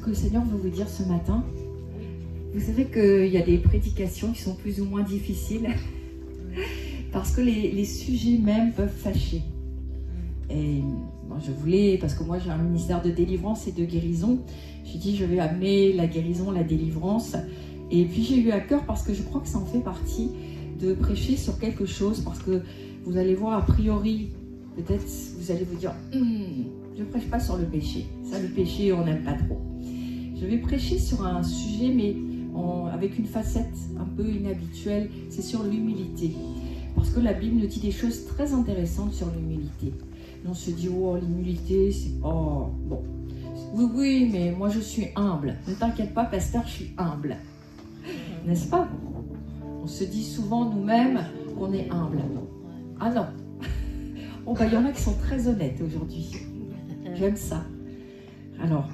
que le Seigneur veut vous dire ce matin. Vous savez qu'il y a des prédications qui sont plus ou moins difficiles parce que les sujets même peuvent fâcher. Et bon, je voulais, parce que moi j'ai un ministère de délivrance et de guérison, j'ai dit je vais amener la guérison, la délivrance. Et puis j'ai eu à cœur, parce que je crois que ça en fait partie, de prêcher sur quelque chose, parce que vous allez voir a priori, peut-être vous allez vous dire je ne prêche pas sur le péché. Ça, le péché, on n'aime pas trop. Je vais prêcher sur un sujet, mais avec une facette un peu inhabituelle, c'est sur l'humilité. Parce que la Bible nous dit des choses très intéressantes sur l'humilité. On se dit, oh, l'humilité, c'est pas... Bon, oui, mais moi je suis humble. Ne t'inquiète pas, pasteur, je suis humble. N'est-ce pas? On se dit souvent nous-mêmes qu'on est humble. Ah non. Oh, bah, il y en a qui sont très honnêtes aujourd'hui. J'aime ça. Alors,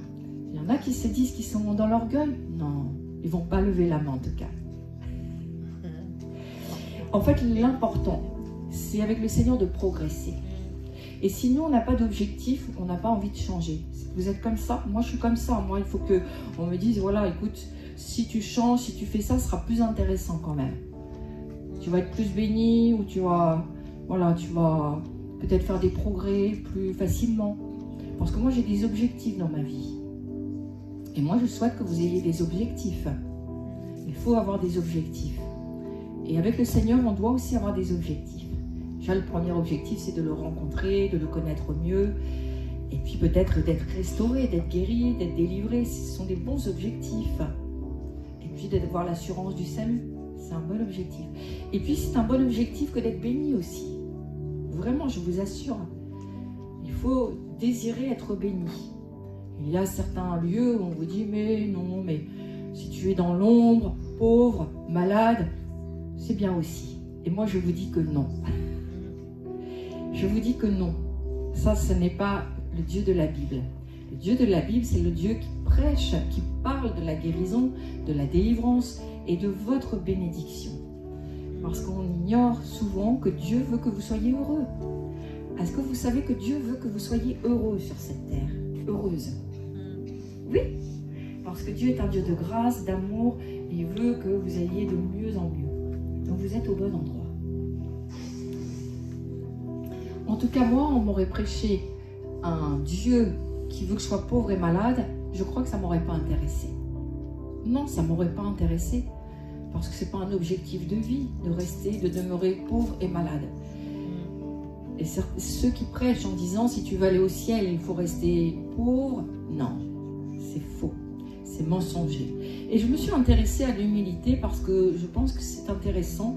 il y en a qui se disent qu'ils sont dans l'orgueil. Non, ils ne vont pas lever la main en tout cas. En fait, l'important, c'est avec le Seigneur de progresser. Et si nous, on n'a pas d'objectif, on n'a pas envie de changer. Vous êtes comme ça, moi je suis comme ça. Moi, il faut qu'on me dise, voilà, écoute, si tu changes, si tu fais ça, ce sera plus intéressant quand même. Tu vas être plus béni ou tu vas peut-être faire des progrès plus facilement. Parce que moi, j'ai des objectifs dans ma vie. Et moi, je souhaite que vous ayez des objectifs. Il faut avoir des objectifs. Et avec le Seigneur, on doit aussi avoir des objectifs. Déjà, le premier objectif, c'est de le rencontrer, de le connaître mieux. Et puis peut-être d'être restauré, d'être guéri, d'être délivré. Ce sont des bons objectifs. Et puis d'avoir l'assurance du salut. C'est un bon objectif. Et puis, c'est un bon objectif que d'être béni aussi. Vraiment, je vous assure. Il faut désirer être béni. Il y a certains lieux où on vous dit, mais non, mais si tu es dans l'ombre, pauvre, malade, c'est bien aussi. Et moi, je vous dis que non. Je vous dis que non. Ça, ce n'est pas le Dieu de la Bible. Le Dieu de la Bible, c'est le Dieu qui prêche, qui parle de la guérison, de la délivrance et de votre bénédiction. Parce qu'on ignore souvent que Dieu veut que vous soyez heureux. Est-ce que vous savez que Dieu veut que vous soyez heureux sur cette terre? Heureuse. Oui, parce que Dieu est un Dieu de grâce, d'amour, et il veut que vous ayez de mieux en mieux. Donc vous êtes au bon endroit. En tout cas, moi, on m'aurait prêché un Dieu qui veut que je sois pauvre et malade, je crois que ça ne m'aurait pas intéressé. Non, ça ne m'aurait pas intéressé, parce que ce n'est pas un objectif de vie, de rester, de demeurer pauvre et malade. Et ceux qui prêchent en disant, si tu veux aller au ciel, il faut rester pauvre, non, c'est faux, c'est mensonger. Et je me suis intéressée à l'humilité parce que je pense que c'est intéressant,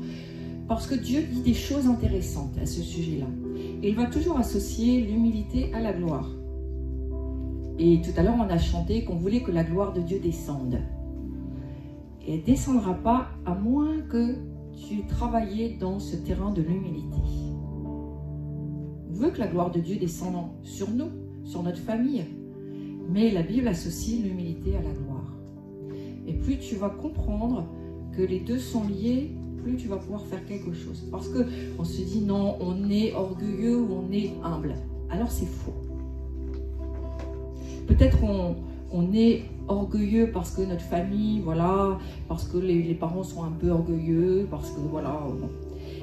parce que Dieu dit des choses intéressantes à ce sujet-là. Et il va toujours associer l'humilité à la gloire. Et tout à l'heure, on a chanté qu'on voulait que la gloire de Dieu descende. Et elle ne descendra pas à moins que tu travailles dans ce terrain de l'humilité. On veut que la gloire de Dieu descende sur nous, sur notre famille. Mais la Bible associe l'humilité à la gloire. Et plus tu vas comprendre que les deux sont liés, plus tu vas pouvoir faire quelque chose. Parce qu'on se dit non, on est orgueilleux ou on est humble. Alors c'est faux. Peut-être on est orgueilleux parce que notre famille, voilà, parce que les parents sont un peu orgueilleux, parce que voilà. Bon.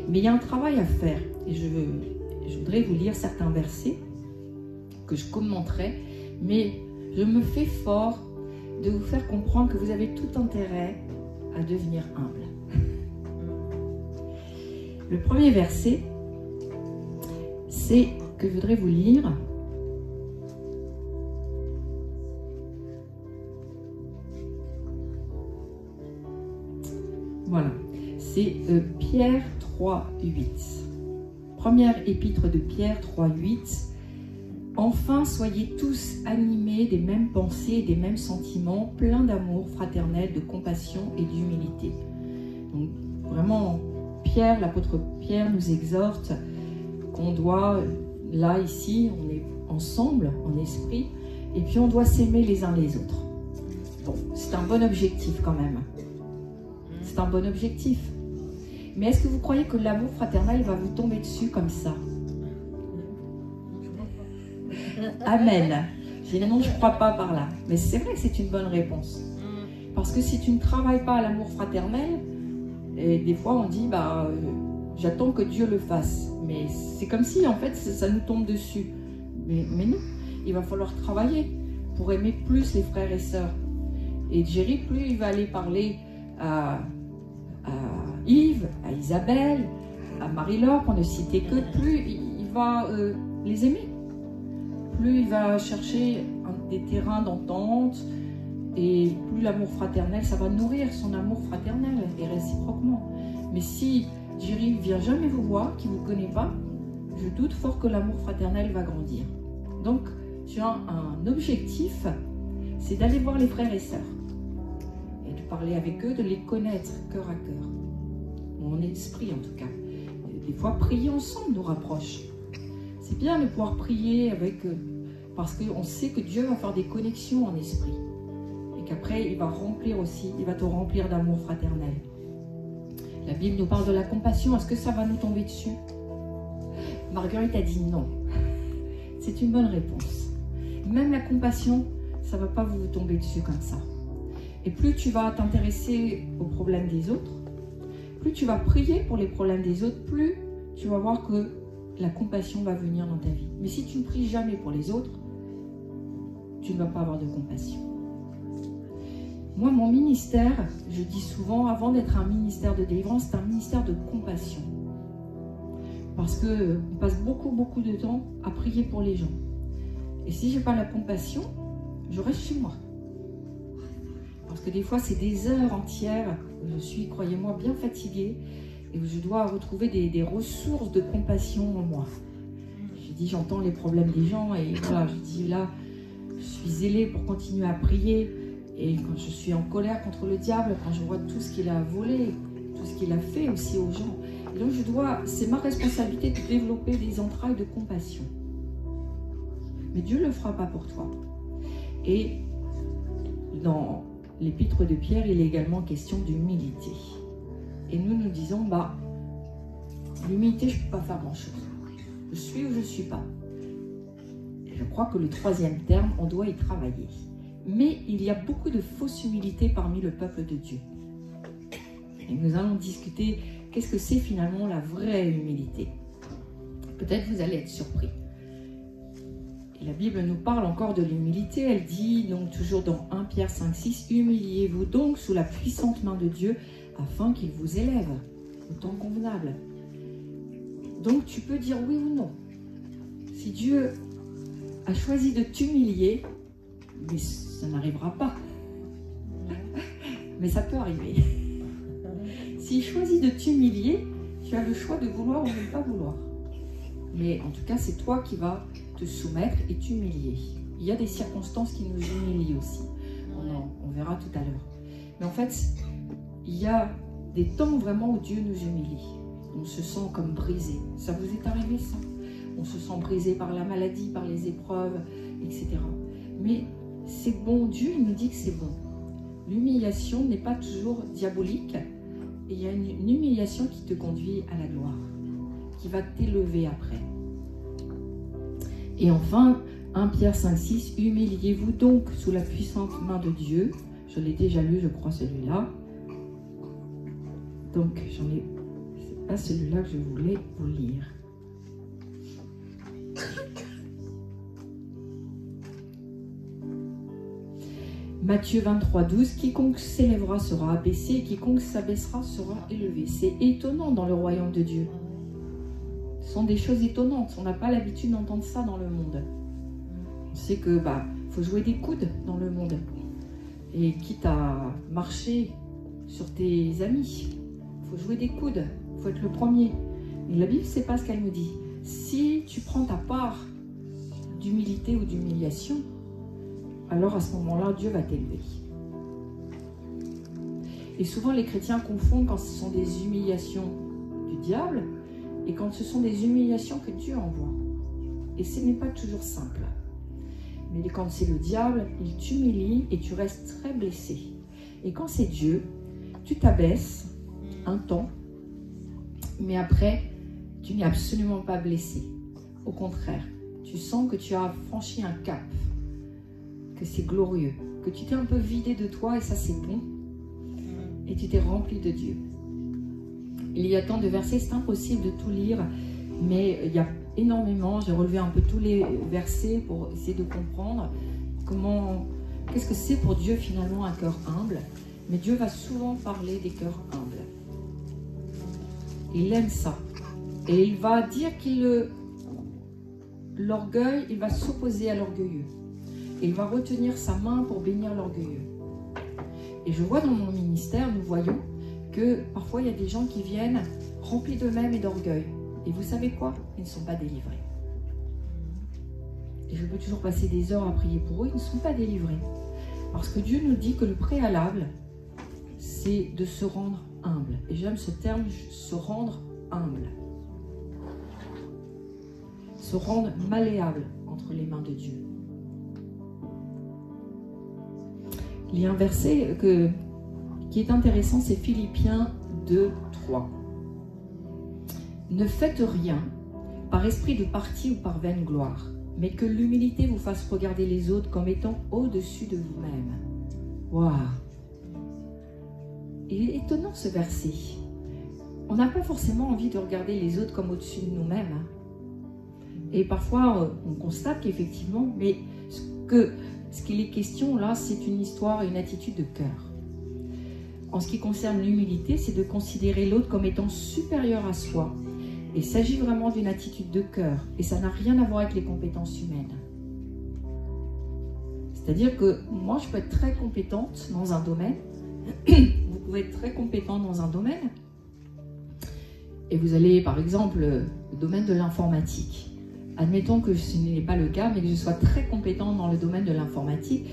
Mais il y a un travail à faire. Et je voudrais vous lire certains versets que je commenterai, mais je me fais fort de vous faire comprendre que vous avez tout intérêt à devenir humble. Le premier verset, c'est que je voudrais vous lire. Voilà, c'est Pierre 3, 8. Première épître de Pierre 3, 8. Enfin, soyez tous animés des mêmes pensées et des mêmes sentiments, pleins d'amour fraternel, de compassion et d'humilité. Donc, vraiment, Pierre, l'apôtre Pierre nous exhorte qu'on doit, là, ici, on est ensemble, en esprit, et puis on doit s'aimer les uns les autres. Bon, c'est un bon objectif quand même. C'est un bon objectif. Mais est-ce que vous croyez que l'amour fraternel va vous tomber dessus comme ça? Amen. J'ai dit non, je ne crois pas par là. Mais c'est vrai que c'est une bonne réponse. Parce que si tu ne travailles pas à l'amour fraternel, et des fois on dit, j'attends que Dieu le fasse. Mais c'est comme si en fait ça nous tombe dessus. Mais non, il va falloir travailler pour aimer plus les frères et sœurs. Et Jerry, plus il va aller parler à Yves, à Isabelle, à Marie-Laure, pour ne citer que, plus il va les aimer. Plus il va chercher des terrains d'entente, et plus l'amour fraternel, ça va nourrir son amour fraternel, et réciproquement. Mais si Jerry ne vient jamais vous voir, qu'il ne vous connaît pas, je doute fort que l'amour fraternel va grandir. Donc, tu as un objectif, c'est d'aller voir les frères et sœurs, et de parler avec eux, de les connaître cœur à cœur. Mon esprit en tout cas. Des fois, prier ensemble nous rapproche. C'est bien de pouvoir prier avec eux, parce qu'on sait que Dieu va faire des connexions en esprit. Et qu'après, il va remplir aussi, il va te remplir d'amour fraternel. La Bible nous parle de la compassion. Est-ce que ça va nous tomber dessus? Marguerite a dit non. C'est une bonne réponse. Même la compassion, ça ne va pas vous tomber dessus comme ça. Et plus tu vas t'intéresser aux problèmes des autres, plus tu vas prier pour les problèmes des autres, plus tu vas voir que la compassion va venir dans ta vie. Mais si tu ne pries jamais pour les autres, tu ne vas pas avoir de compassion. Moi, mon ministère, je dis souvent, avant d'être un ministère de délivrance, c'est un ministère de compassion. Parce qu'on passe beaucoup de temps à prier pour les gens. Et si je n'ai pas la compassion, je reste chez moi. Parce que des fois, c'est des heures entières où je suis, croyez-moi, bien fatiguée et où je dois retrouver des ressources de compassion en moi. Je dis, j'entends les problèmes des gens et voilà, je dis là, je suis zélée pour continuer à prier. Et quand je suis en colère contre le diable, quand je vois tout ce qu'il a volé, tout ce qu'il a fait aussi aux gens, et donc c'est ma responsabilité de développer des entrailles de compassion. Mais Dieu ne le fera pas pour toi. Et dans l'épître de Pierre, il est également question d'humilité. Et nous disons, l'humilité, je ne peux pas faire grand-chose. Je suis ou je ne suis pas. Et je crois que le troisième terme, on doit y travailler. Mais il y a beaucoup de fausse humilité parmi le peuple de Dieu. Et nous allons discuter qu'est-ce que c'est finalement la vraie humilité. Peut-être vous allez être surpris. Et la Bible nous parle encore de l'humilité. Elle dit, donc toujours dans 1 Pierre 5,6, « Humiliez-vous donc sous la puissante main de Dieu, afin qu'il vous élève au temps convenable. » Donc tu peux dire oui ou non. Si Dieu a choisi de t'humilier, mais ça n'arrivera pas. Mais ça peut arriver. S'il choisit de t'humilier, tu as le choix de vouloir ou de ne pas vouloir. Mais en tout cas, c'est toi qui vas te soumettre et t'humilier. Il y a des circonstances qui nous humilient aussi. On verra tout à l'heure. Mais en fait, il y a des temps vraiment où Dieu nous humilie. On se sent comme brisé. Ça vous est arrivé ça? On se sent brisé par la maladie, par les épreuves, etc. Mais c'est bon, Dieu il nous dit que c'est bon. L'humiliation n'est pas toujours diabolique. Et il y a une humiliation qui te conduit à la gloire, qui va t'élever après. Et enfin, 1 Pierre 5,6, « Humiliez-vous donc sous la puissante main de Dieu. » Je l'ai déjà lu, je crois, celui-là. Donc, c'est pas celui-là que je voulais vous lire. Matthieu 23, 12, « Quiconque s'élèvera sera abaissé, et quiconque s'abaissera sera élevé. » C'est étonnant dans le royaume de Dieu. Ce sont des choses étonnantes. On n'a pas l'habitude d'entendre ça dans le monde. On sait que faut jouer des coudes dans le monde. Et quitte à marcher sur tes amis, il faut jouer des coudes. Il faut être le premier. Mais la Bible, c'est pas ce qu'elle nous dit. Si tu prends ta part d'humilité ou d'humiliation, alors à ce moment-là, Dieu va t'élever. Et souvent, les chrétiens confondent quand ce sont des humiliations du diable et quand ce sont des humiliations que Dieu envoie. Et ce n'est pas toujours simple. Mais quand c'est le diable, il t'humilie et tu restes très blessé. Et quand c'est Dieu, tu t'abaisses un temps, mais après, tu n'es absolument pas blessé. Au contraire, tu sens que tu as franchi un cap. que c'est glorieux, que tu t'es un peu vidé de toi et ça c'est bon, et tu t'es rempli de Dieu. Il y a tant de versets, c'est impossible de tout lire, mais il y a énormément, j'ai relevé un peu tous les versets pour essayer de comprendre qu'est-ce que c'est pour Dieu finalement un cœur humble. Mais Dieu va souvent parler des cœurs humbles. Il aime ça. Et il va dire l'orgueil, il va s'opposer à l'orgueilleux. Il va retenir sa main pour bénir l'orgueilleux. Et je vois dans mon ministère, nous voyons que parfois il y a des gens qui viennent remplis d'eux-mêmes et d'orgueil. Et vous savez quoi? Ils ne sont pas délivrés. Et je peux toujours passer des heures à prier pour eux, ils ne sont pas délivrés. Parce que Dieu nous dit que le préalable, c'est de se rendre humble. Et j'aime ce terme, se rendre humble. Se rendre malléable entre les mains de Dieu. Il y a un verset qui est intéressant, c'est Philippiens 2, 3. Ne faites rien par esprit de parti ou par vaine gloire, mais que l'humilité vous fasse regarder les autres comme étant au-dessus de vous-même. Waouh! Il est étonnant ce verset. On n'a pas forcément envie de regarder les autres comme au-dessus de nous-mêmes. Et parfois, on constate qu'effectivement, mais ce qu'il est question là, c'est une histoire et une attitude de cœur. En ce qui concerne l'humilité, c'est de considérer l'autre comme étant supérieur à soi. Il s'agit vraiment d'une attitude de cœur. Et ça n'a rien à voir avec les compétences humaines. C'est-à-dire que moi, je peux être très compétente dans un domaine. Vous pouvez être très compétent dans un domaine. Et vous allez, par exemple, le domaine de l'informatique. Admettons que ce n'est pas le cas, mais que je sois très compétente dans le domaine de l'informatique.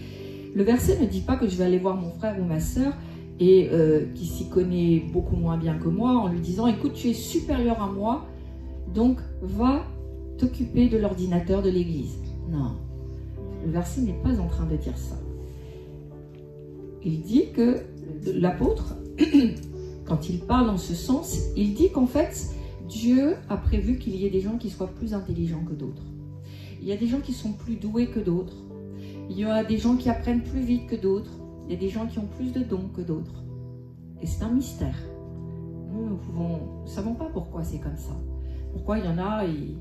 Le verset ne dit pas que je vais aller voir mon frère ou ma sœur et qui s'y connaît beaucoup moins bien que moi en lui disant « Écoute, tu es supérieur à moi, donc va t'occuper de l'ordinateur de l'église. » Non, le verset n'est pas en train de dire ça. Il dit que l'apôtre, quand il parle dans ce sens, il dit qu'en fait, Dieu a prévu qu'il y ait des gens qui soient plus intelligents que d'autres. Il y a des gens qui sont plus doués que d'autres. Il y a des gens qui apprennent plus vite que d'autres. Il y a des gens qui ont plus de dons que d'autres. Et c'est un mystère. Nous ne savons pas pourquoi c'est comme ça. Pourquoi il y en a, ils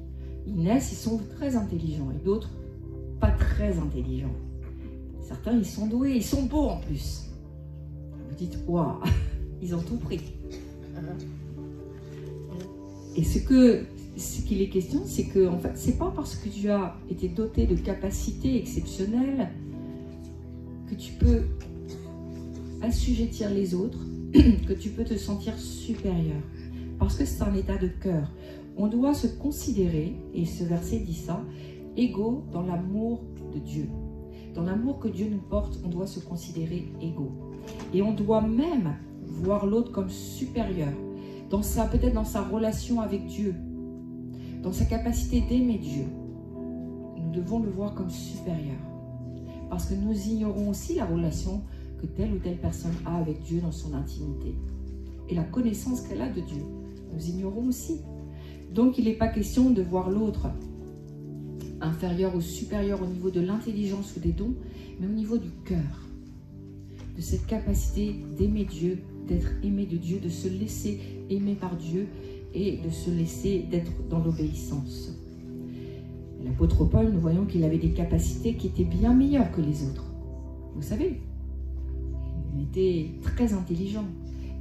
naissent, ils sont très intelligents, et d'autres, pas très intelligents. Certains, ils sont doués, ils sont beaux en plus. Vous dites, waouh, ils ont tout pris. Et ce qu'il est question, c'est que, en fait, c'est pas parce que tu as été doté de capacités exceptionnelles que tu peux assujettir les autres, que tu peux te sentir supérieur. Parce que c'est un état de cœur. On doit se considérer, et ce verset dit ça, égaux dans l'amour de Dieu. Dans l'amour que Dieu nous porte, on doit se considérer égaux. Et on doit même voir l'autre comme supérieur, peut-être dans sa relation avec Dieu, dans sa capacité d'aimer Dieu. Nous devons le voir comme supérieur. Parce que nous ignorons aussi la relation que telle ou telle personne a avec Dieu dans son intimité. Et la connaissance qu'elle a de Dieu, nous ignorons aussi. Donc il n'est pas question de voir l'autre inférieur ou supérieur au niveau de l'intelligence ou des dons, mais au niveau du cœur, de cette capacité d'aimer Dieu, d'être aimé de Dieu, de se laisser aimer par Dieu et de se laisser d'être dans l'obéissance. L'apôtre Paul, nous voyons qu'il avait des capacités qui étaient bien meilleures que les autres. Vous savez, il était très intelligent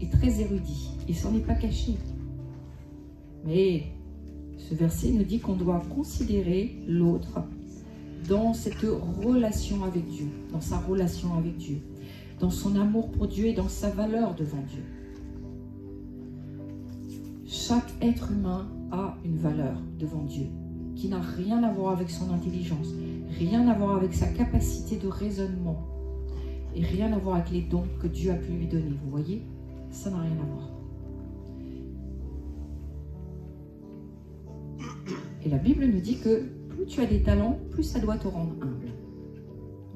et très érudit. Il ne s'en est pas caché. Mais ce verset nous dit qu'on doit considérer l'autre dans cette relation avec Dieu, dans sa relation avec Dieu, dans son amour pour Dieu et dans sa valeur devant Dieu. Chaque être humain a une valeur devant Dieu qui n'a rien à voir avec son intelligence, rien à voir avec sa capacité de raisonnement et rien à voir avec les dons que Dieu a pu lui donner. Vous voyez, ça n'a rien à voir. Et la Bible nous dit que plus tu as des talents, plus ça doit te rendre humble.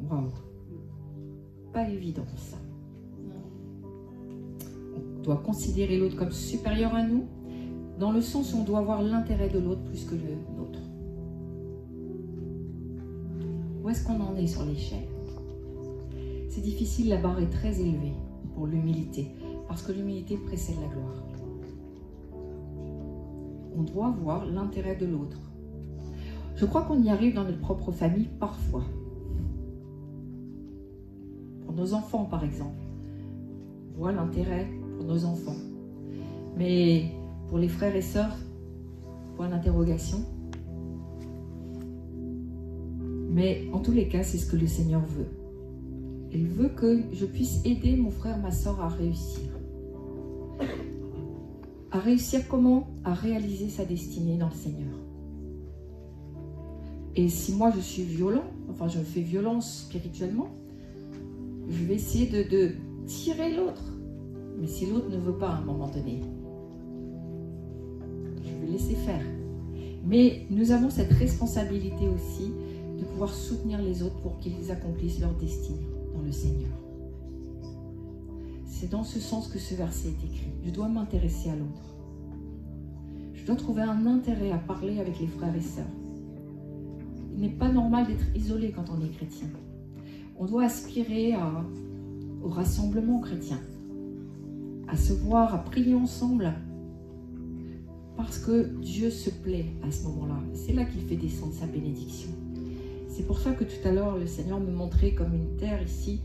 Waouh! Pas évident ça. On doit considérer l'autre comme supérieur à nous, dans le sens où on doit voir l'intérêt de l'autre plus que le nôtre. Où est-ce qu'on en est sur l'échelle? C'est difficile, la barre est très élevée pour l'humilité, parce que l'humilité précède la gloire. On doit voir l'intérêt de l'autre. Je crois qu'on y arrive dans notre propre famille parfois. Pour nos enfants, par exemple. On voit l'intérêt pour nos enfants. Mais pour les frères et sœurs, point d'interrogation. Mais en tous les cas, c'est ce que le Seigneur veut. Il veut que je puisse aider mon frère, ma sœur à réussir. À réussir comment? À réaliser sa destinée dans le Seigneur. Et si moi je suis violent, enfin je fais violence spirituellement, je vais essayer de tirer l'autre. Mais si l'autre ne veut pas à un moment donné, je vais laisser faire. Mais nous avons cette responsabilité aussi de pouvoir soutenir les autres pour qu'ils accomplissent leur destinée dans le Seigneur. C'est dans ce sens que ce verset est écrit. Je dois m'intéresser à l'autre. Je dois trouver un intérêt à parler avec les frères et sœurs. Il n'est pas normal d'être isolé quand on est chrétien. On doit aspirer au rassemblement chrétien, à se voir, à prier ensemble, parce que Dieu se plaît à ce moment-là. C'est là qu'il fait descendre sa bénédiction. C'est pour ça que tout à l'heure, le Seigneur me montrait comme une terre ici,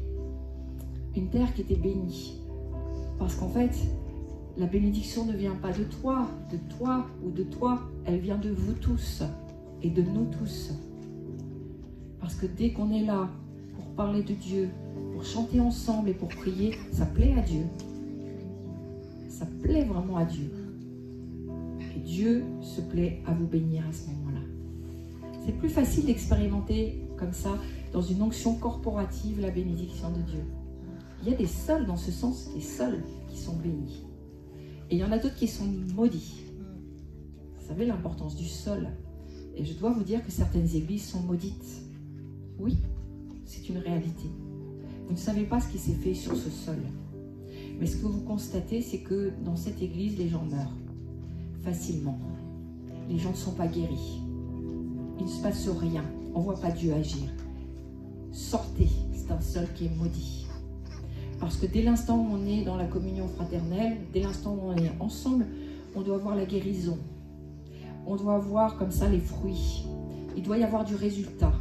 une terre qui était bénie. Parce qu'en fait, la bénédiction ne vient pas de toi ou de toi, elle vient de vous tous et de nous tous. Parce que dès qu'on est là pour parler de Dieu, pour chanter ensemble et pour prier, ça plaît à Dieu. Ça plaît vraiment à Dieu. Et Dieu se plaît à vous bénir à ce moment-là. C'est plus facile d'expérimenter comme ça, dans une onction corporative, la bénédiction de Dieu. Il y a des seuls, dans ce sens, des seuls qui sont bénis. Et il y en a d'autres qui sont maudits. Vous savez l'importance du sol. Et je dois vous dire que certaines églises sont maudites. Oui, c'est une réalité. Vous ne savez pas ce qui s'est fait sur ce sol. Mais ce que vous constatez, c'est que dans cette église, les gens meurent facilement. Les gens ne sont pas guéris. Il ne se passe rien. On ne voit pas Dieu agir. Sortez, c'est un sol qui est maudit. Parce que dès l'instant où on est dans la communion fraternelle, dès l'instant où on est ensemble, on doit voir la guérison. On doit voir comme ça les fruits. Il doit y avoir du résultat.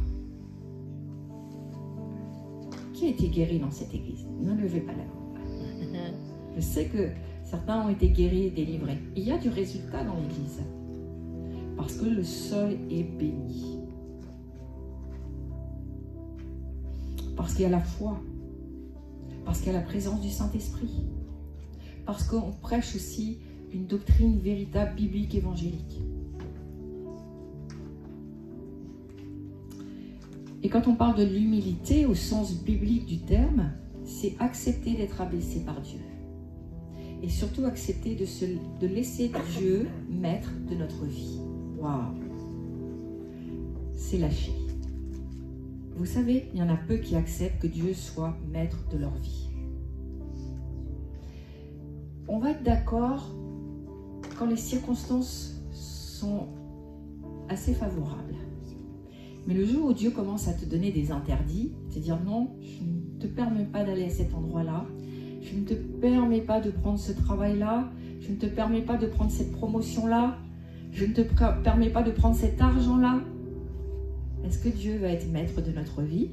Qui a été guéri dans cette église? Ne levez pas la main. Je sais que certains ont été guéris et délivrés. Il y a du résultat dans l'église. Parce que le sol est béni. Parce qu'il y a la foi. Parce qu'il y a la présence du Saint-Esprit. Parce qu'on prêche aussi une doctrine véritable, biblique, évangélique. Et quand on parle de l'humilité au sens biblique du terme, c'est accepter d'être abaissé par Dieu. Et surtout accepter de laisser Dieu maître de notre vie. Waouh! C'est lâcher. Vous savez, il y en a peu qui acceptent que Dieu soit maître de leur vie. On va être d'accord quand les circonstances sont assez favorables. Mais le jour où Dieu commence à te donner des interdits, te dire non, je ne te permets pas d'aller à cet endroit-là, je ne te permets pas de prendre ce travail-là, je ne te permets pas de prendre cette promotion-là, je ne te permets pas de prendre cet argent-là. Est-ce que Dieu va être maître de notre vie?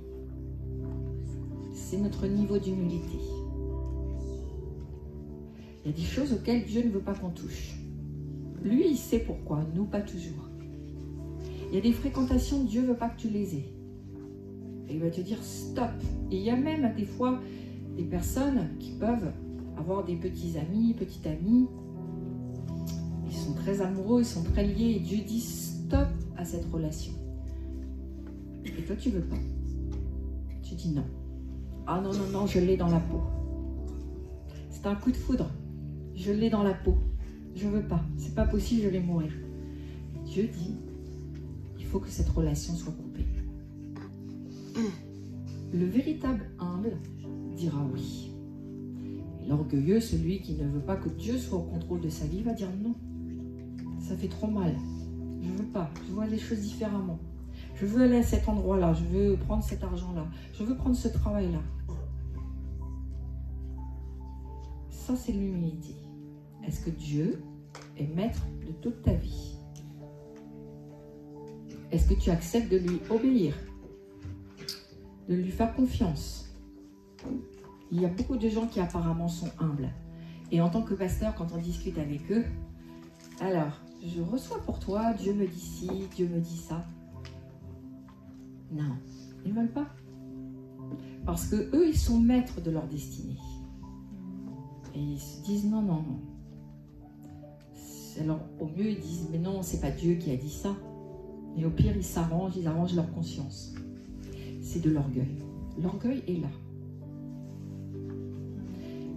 C'est notre niveau d'humilité. Il y a des choses auxquelles Dieu ne veut pas qu'on touche. Lui, il sait pourquoi, nous pas toujours. Il y a des fréquentations, Dieu ne veut pas que tu les aies. Et il va te dire stop. Et il y a même des fois des personnes qui peuvent avoir des petits amis, petites amies. Ils sont très amoureux, ils sont très liés. Et Dieu dit stop à cette relation. Et toi, tu veux pas. Tu dis non. Ah non, non, non, je l'ai dans la peau. C'est un coup de foudre. Je l'ai dans la peau. Je veux pas. C'est pas possible, je vais mourir. Et Dieu dit, il faut que cette relation soit coupée. Le véritable humble dira oui. Et l'orgueilleux, celui qui ne veut pas que Dieu soit au contrôle de sa vie, va dire non. Ça fait trop mal. Je veux pas. Je vois les choses différemment. Je veux aller à cet endroit-là. Je veux prendre cet argent-là. Je veux prendre ce travail-là. Ça, c'est l'humilité. Est-ce que Dieu est maître de toute ta vie? Est-ce que tu acceptes de lui obéir? De lui faire confiance? Il y a beaucoup de gens qui apparemment sont humbles. Et en tant que pasteur, quand on discute avec eux, alors, je reçois pour toi, Dieu me dit ci, Dieu me dit ça. Non, ils ne veulent pas. Parce que eux, ils sont maîtres de leur destinée. Et ils se disent non, non, non. Alors, au mieux, ils disent, mais non, c'est pas Dieu qui a dit ça. Et au pire, ils arrangent leur conscience. C'est de l'orgueil. L'orgueil est là.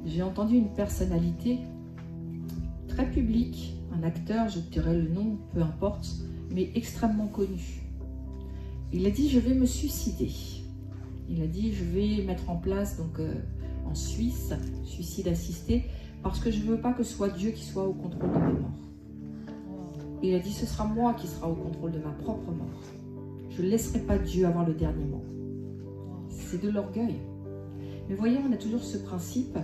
J'ai entendu une personnalité très publique, un acteur, je dirais le nom, peu importe, mais extrêmement connu. Il a dit, je vais me suicider. Il a dit, je vais mettre en place, donc en Suisse, suicide assisté, parce que je ne veux pas que ce soit Dieu qui soit au contrôle de ma mort. Il a dit, ce sera moi qui sera au contrôle de ma propre mort. Je ne laisserai pas Dieu avoir le dernier mot. C'est de l'orgueil. Mais voyez, on a toujours ce principe,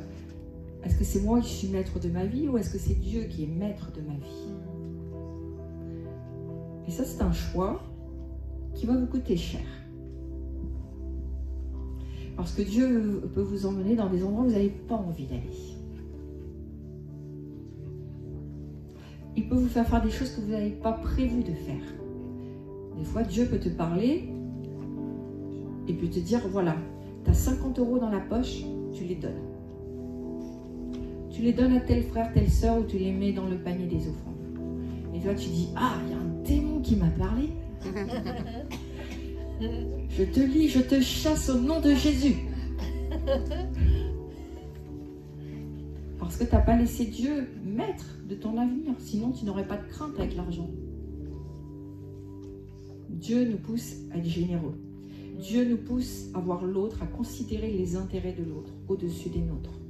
est-ce que c'est moi qui suis maître de ma vie ou est-ce que c'est Dieu qui est maître de ma vie? Et ça, c'est un choix qui va vous coûter cher. Parce que Dieu peut vous emmener dans des endroits où vous n'avez pas envie d'aller. Il peut vous faire faire des choses que vous n'avez pas prévu de faire. Des fois, Dieu peut te parler et puis te dire, voilà, tu as 50 € dans la poche, tu les donnes. Tu les donnes à tel frère, telle soeur, ou tu les mets dans le panier des offrandes. Et toi, tu dis, ah, il y a un démon qui m'a parlé. Je te lis, je te chasse au nom de Jésus. Parce que tu n'as pas laissé Dieu maître de ton avenir. Sinon, tu n'aurais pas de crainte avec l'argent. Dieu nous pousse à être généreux. Dieu nous pousse à voir l'autre, à considérer les intérêts de l'autre au-dessus des nôtres.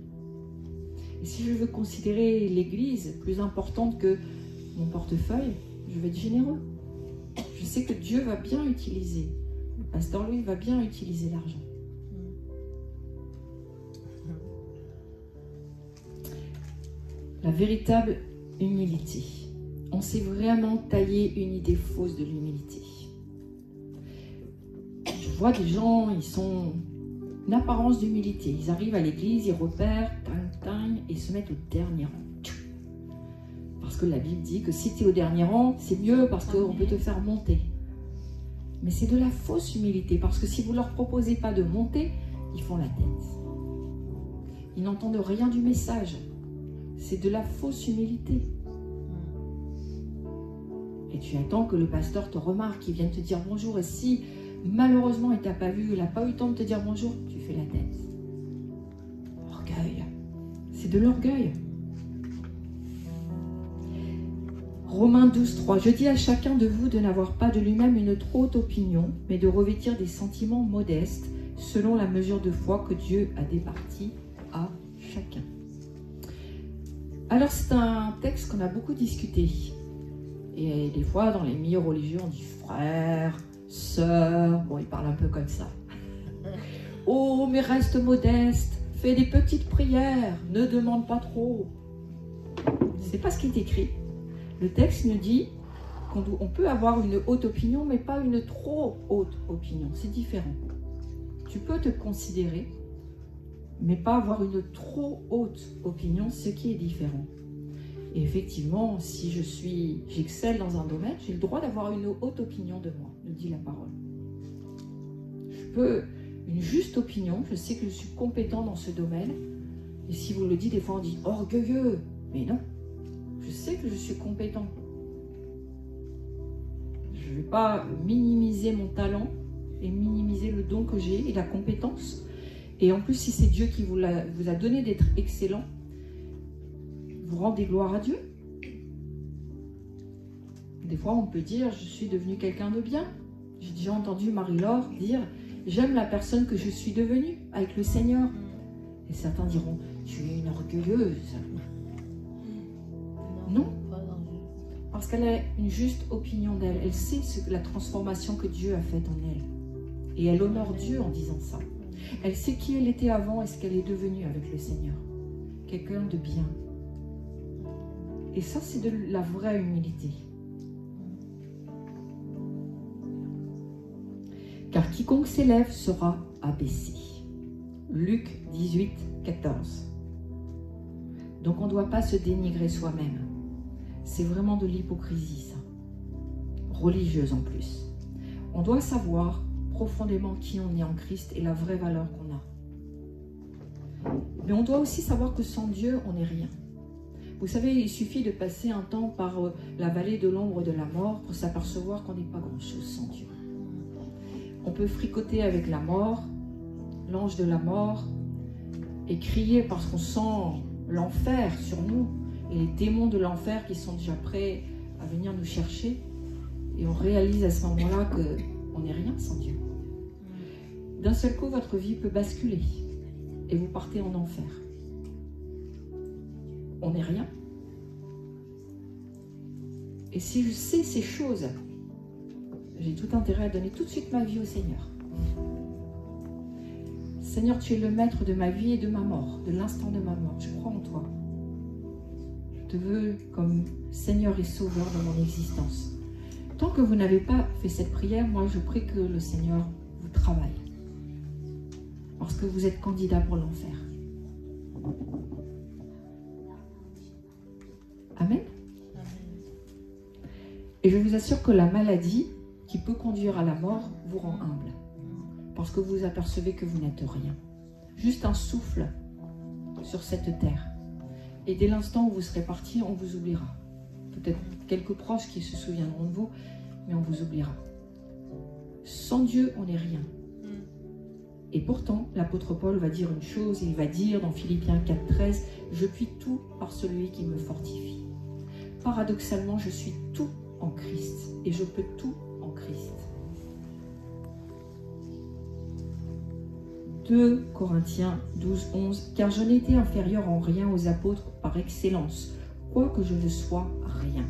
Et si je veux considérer l'Église plus importante que mon portefeuille, je vais être généreux. Je sais que Dieu va bien utiliser. Le pasteur Louis va bien utiliser l'argent. La véritable humilité. On s'est vraiment taillé une idée fausse de l'humilité. Je vois des gens, ils sont une apparence d'humilité. Ils arrivent à l'église, ils repèrent, et se mettent au dernier rang. Parce que la Bible dit que si tu es au dernier rang, c'est mieux parce qu'on peut te faire monter. Mais c'est de la fausse humilité, parce que si vous ne leur proposez pas de monter, ils font la tête. Ils n'entendent rien du message. C'est de la fausse humilité. Et tu attends que le pasteur te remarque, qu'il vienne te dire bonjour. Et si malheureusement il ne t'a pas vu, il n'a pas eu le temps de te dire bonjour, tu fais la tête. Orgueil. C'est de l'orgueil. Romains 12, 3. Je dis à chacun de vous de n'avoir pas de lui-même une trop haute opinion, mais de revêtir des sentiments modestes, selon la mesure de foi que Dieu a départie à chacun. Alors c'est un texte qu'on a beaucoup discuté. Et des fois, dans les milieux religieux, on dit frère, sœur. Bon, ils parlent un peu comme ça. Oh, mais reste modeste. Fais des petites prières. Ne demande pas trop. C'est pas ce qui est écrit. Le texte nous dit qu'on peut avoir une haute opinion, mais pas une trop haute opinion. C'est différent. Tu peux te considérer, mais pas avoir une trop haute opinion, ce qui est différent. Et effectivement, si j'excelle dans un domaine, j'ai le droit d'avoir une haute opinion de moi, nous dit la parole. Je peux, une juste opinion, je sais que je suis compétent dans ce domaine. Et si vous le dites, des fois on dit orgueilleux. Mais non, je sais que je suis compétent. Je ne vais pas minimiser mon talent et minimiser le don que j'ai et la compétence. Et en plus, si c'est Dieu qui vous a donné d'être excellent, vous rendez gloire à Dieu. Des fois, on peut dire, je suis devenu quelqu'un de bien. J'ai déjà entendu Marie-Laure dire, j'aime la personne que je suis devenue avec le Seigneur. Et certains diront, tu es une orgueilleuse. Non, parce qu'elle a une juste opinion d'elle. Elle sait la transformation que Dieu a faite en elle. Et elle honore Dieu en disant ça. Elle sait qui elle était avant et ce qu'elle est devenue avec le Seigneur. quelqu'un de bien. Et ça, c'est de la vraie humilité. Car quiconque s'élève sera abaissé. Luc 18, 14. Donc on ne doit pas se dénigrer soi-même. C'est vraiment de l'hypocrisie, ça. Religieuse en plus. On doit savoir profondément qui on est en Christ et la vraie valeur qu'on a. Mais on doit aussi savoir que sans Dieu, on n'est rien. Vous savez, il suffit de passer un temps par la vallée de l'ombre de la mort pour s'apercevoir qu'on n'est pas grand-chose sans Dieu. On peut fricoter avec la mort, l'ange de la mort, et crier parce qu'on sent l'enfer sur nous, et les démons de l'enfer qui sont déjà prêts à venir nous chercher. Et on réalise à ce moment-là qu'on n'est rien sans Dieu. D'un seul coup, votre vie peut basculer, et vous partez en enfer. On n'est rien. Et si je sais ces choses, j'ai tout intérêt à donner tout de suite ma vie au Seigneur. Seigneur, tu es le maître de ma vie et de ma mort, de l'instant de ma mort. Je crois en toi. Je te veux comme Seigneur et Sauveur dans mon existence. Tant que vous n'avez pas fait cette prière, moi je prie que le Seigneur vous travaille. Parce que vous êtes candidat pour l'enfer. Amen. Et je vous assure que la maladie qui peut conduire à la mort vous rend humble. Parce que vous apercevez que vous n'êtes rien. Juste un souffle sur cette terre. Et dès l'instant où vous serez parti, on vous oubliera. Peut-être quelques proches qui se souviendront de vous, mais on vous oubliera. Sans Dieu, on n'est rien. Et pourtant, l'apôtre Paul va dire une chose, il va dire dans Philippiens 4,13, « Je puis tout par celui qui me fortifie. » Paradoxalement, je suis tout en Christ et je peux tout en Christ. 2 Corinthiens 12, 11, « Car je n'ai été inférieur en rien aux apôtres par excellence, quoique je ne sois rien. »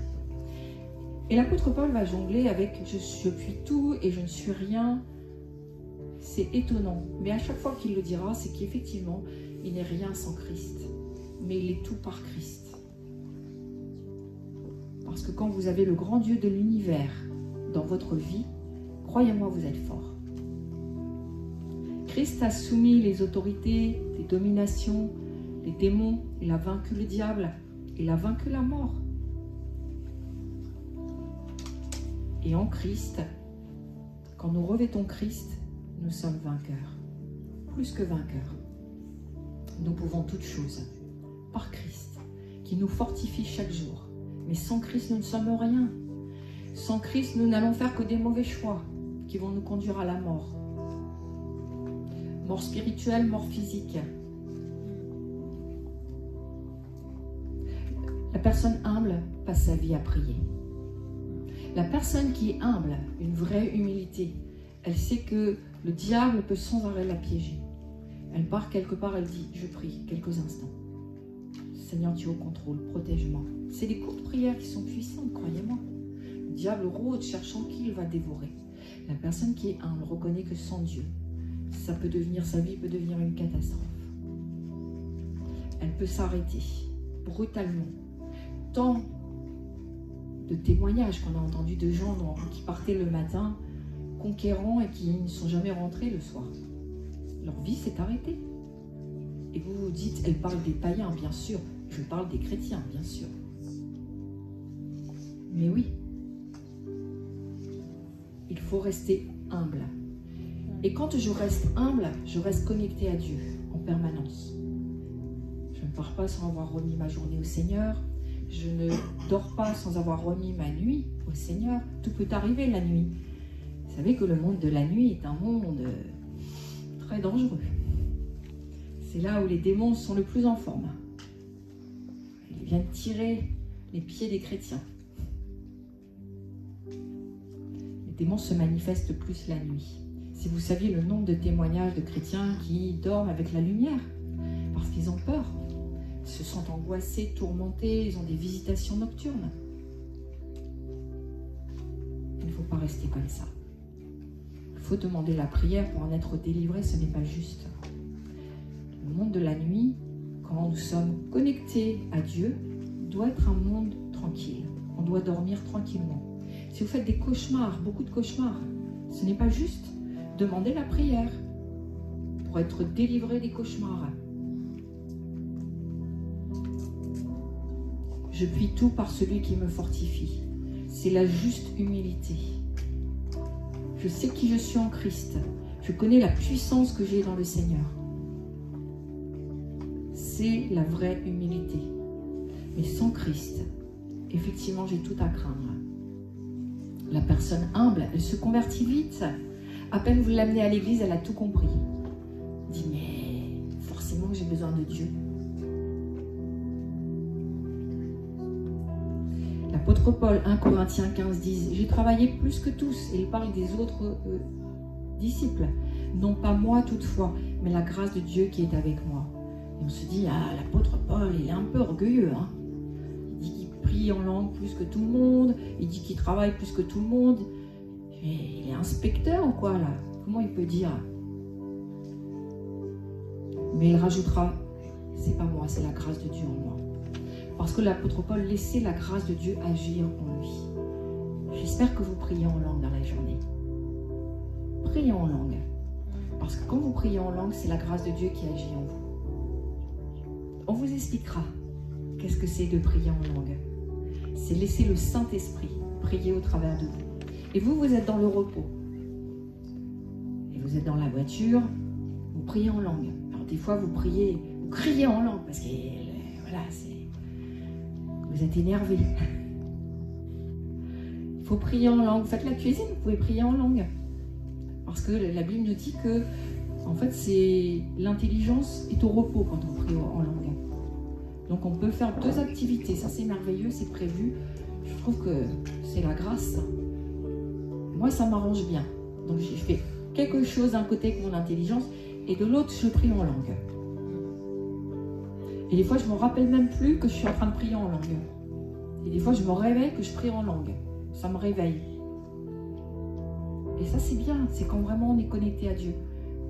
Et l'apôtre Paul va jongler avec « je puis tout et je ne suis rien ». C'est étonnant, mais à chaque fois qu'il le dira, c'est qu'effectivement, il n'est rien sans Christ, mais il est tout par Christ. Parce que quand vous avez le grand Dieu de l'univers dans votre vie, croyez-moi, vous êtes fort. Christ a soumis les autorités, les dominations, les démons, il a vaincu le diable, il a vaincu la mort. Et en Christ, quand nous revêtons Christ, nous sommes vainqueurs, plus que vainqueurs. Nous pouvons toutes choses par Christ, qui nous fortifie chaque jour. Mais sans Christ, nous ne sommes rien. Sans Christ, nous n'allons faire que des mauvais choix qui vont nous conduire à la mort. Mort spirituelle, mort physique. La personne humble passe sa vie à prier. La personne qui est humble, une vraie humilité, elle sait que le diable peut sans arrêt la piéger. Elle part quelque part, elle dit, je prie quelques instants. Seigneur, tu es au contrôle, protège-moi. C'est des courtes prières qui sont puissantes, croyez-moi. Le diable rôde, cherchant qui il va dévorer. La personne qui est humble reconnaît que sans Dieu, sa vie peut devenir une catastrophe. Elle peut s'arrêter brutalement. Tant de témoignages qu'on a entendus de gens qui partaient le matin conquérants et qui ne sont jamais rentrés le soir. Leur vie s'est arrêtée. Et vous vous dites, elle parle des païens, bien sûr. Je parle des chrétiens, bien sûr. Mais oui, il faut rester humble. Et quand je reste humble, je reste connecté à Dieu en permanence. Je ne pars pas sans avoir remis ma journée au Seigneur. Je ne dors pas sans avoir remis ma nuit au Seigneur. Tout peut arriver la nuit. Vous savez que le monde de la nuit est un monde très dangereux. C'est là où les démons sont le plus en forme. Ils viennent tirer les pieds des chrétiens. Les démons se manifestent plus la nuit. Si vous saviez le nombre de témoignages de chrétiens qui dorment avec la lumière, parce qu'ils ont peur, ils se sentent angoissés, tourmentés, ils ont des visitations nocturnes. Il ne faut pas rester comme ça. Il faut demander la prière pour en être délivré, ce n'est pas juste. Le monde de la nuit quand nous sommes connectés à Dieu, doit être un monde tranquille. On doit dormir tranquillement. Si vous faites des cauchemars, beaucoup de cauchemars, ce n'est pas juste. Demandez la prière pour être délivré des cauchemars. Je puis tout par celui qui me fortifie. C'est la juste humilité. Je sais qui je suis en Christ. Je connais la puissance que j'ai dans le Seigneur. C'est la vraie humilité. Mais sans Christ, effectivement, j'ai tout à craindre. La personne humble, elle se convertit vite. À peine vous l'amenez à l'église, elle a tout compris. Elle dit, mais forcément j'ai besoin de Dieu. L'apôtre Paul, 1 Corinthiens 15, dit, j'ai travaillé plus que tous. Et il parle des autres disciples. Non pas moi toutefois, mais la grâce de Dieu qui est avec moi. Et on se dit, ah, l'apôtre Paul, il est un peu orgueilleux, hein. Il dit qu'il prie en langue plus que tout le monde. Il dit qu'il travaille plus que tout le monde. Mais il est inspecteur ou quoi, là? Comment il peut dire? Mais il rajoutera, c'est pas moi, c'est la grâce de Dieu en moi. Parce que l'apôtre Paul laissait la grâce de Dieu agir en lui. J'espère que vous priez en langue dans la journée. Priez en langue. Parce que quand vous priez en langue, c'est la grâce de Dieu qui agit en vous. On vous expliquera qu'est-ce que c'est de prier en langue. C'est laisser le Saint-Esprit prier au travers de vous. Et vous, vous êtes dans le repos. Et vous êtes dans la voiture, vous priez en langue. Alors des fois, vous priez, vous criez en langue parce que voilà, vous êtes énervé. Il faut prier en langue. Vous faites la cuisine, vous pouvez prier en langue. Parce que la Bible nous dit que, en fait, l'intelligence est au repos quand on prie en langue. Donc on peut faire deux activités. Ça, c'est merveilleux, c'est prévu. Je trouve que c'est la grâce. Moi, ça m'arrange bien. Donc je fais quelque chose d'un côté avec mon intelligence et de l'autre, je prie en langue. Et des fois, je ne me rappelle même plus que je suis en train de prier en langue. Et des fois, je me réveille que je prie en langue. Ça me réveille. Et ça, c'est bien. C'est quand vraiment on est connecté à Dieu.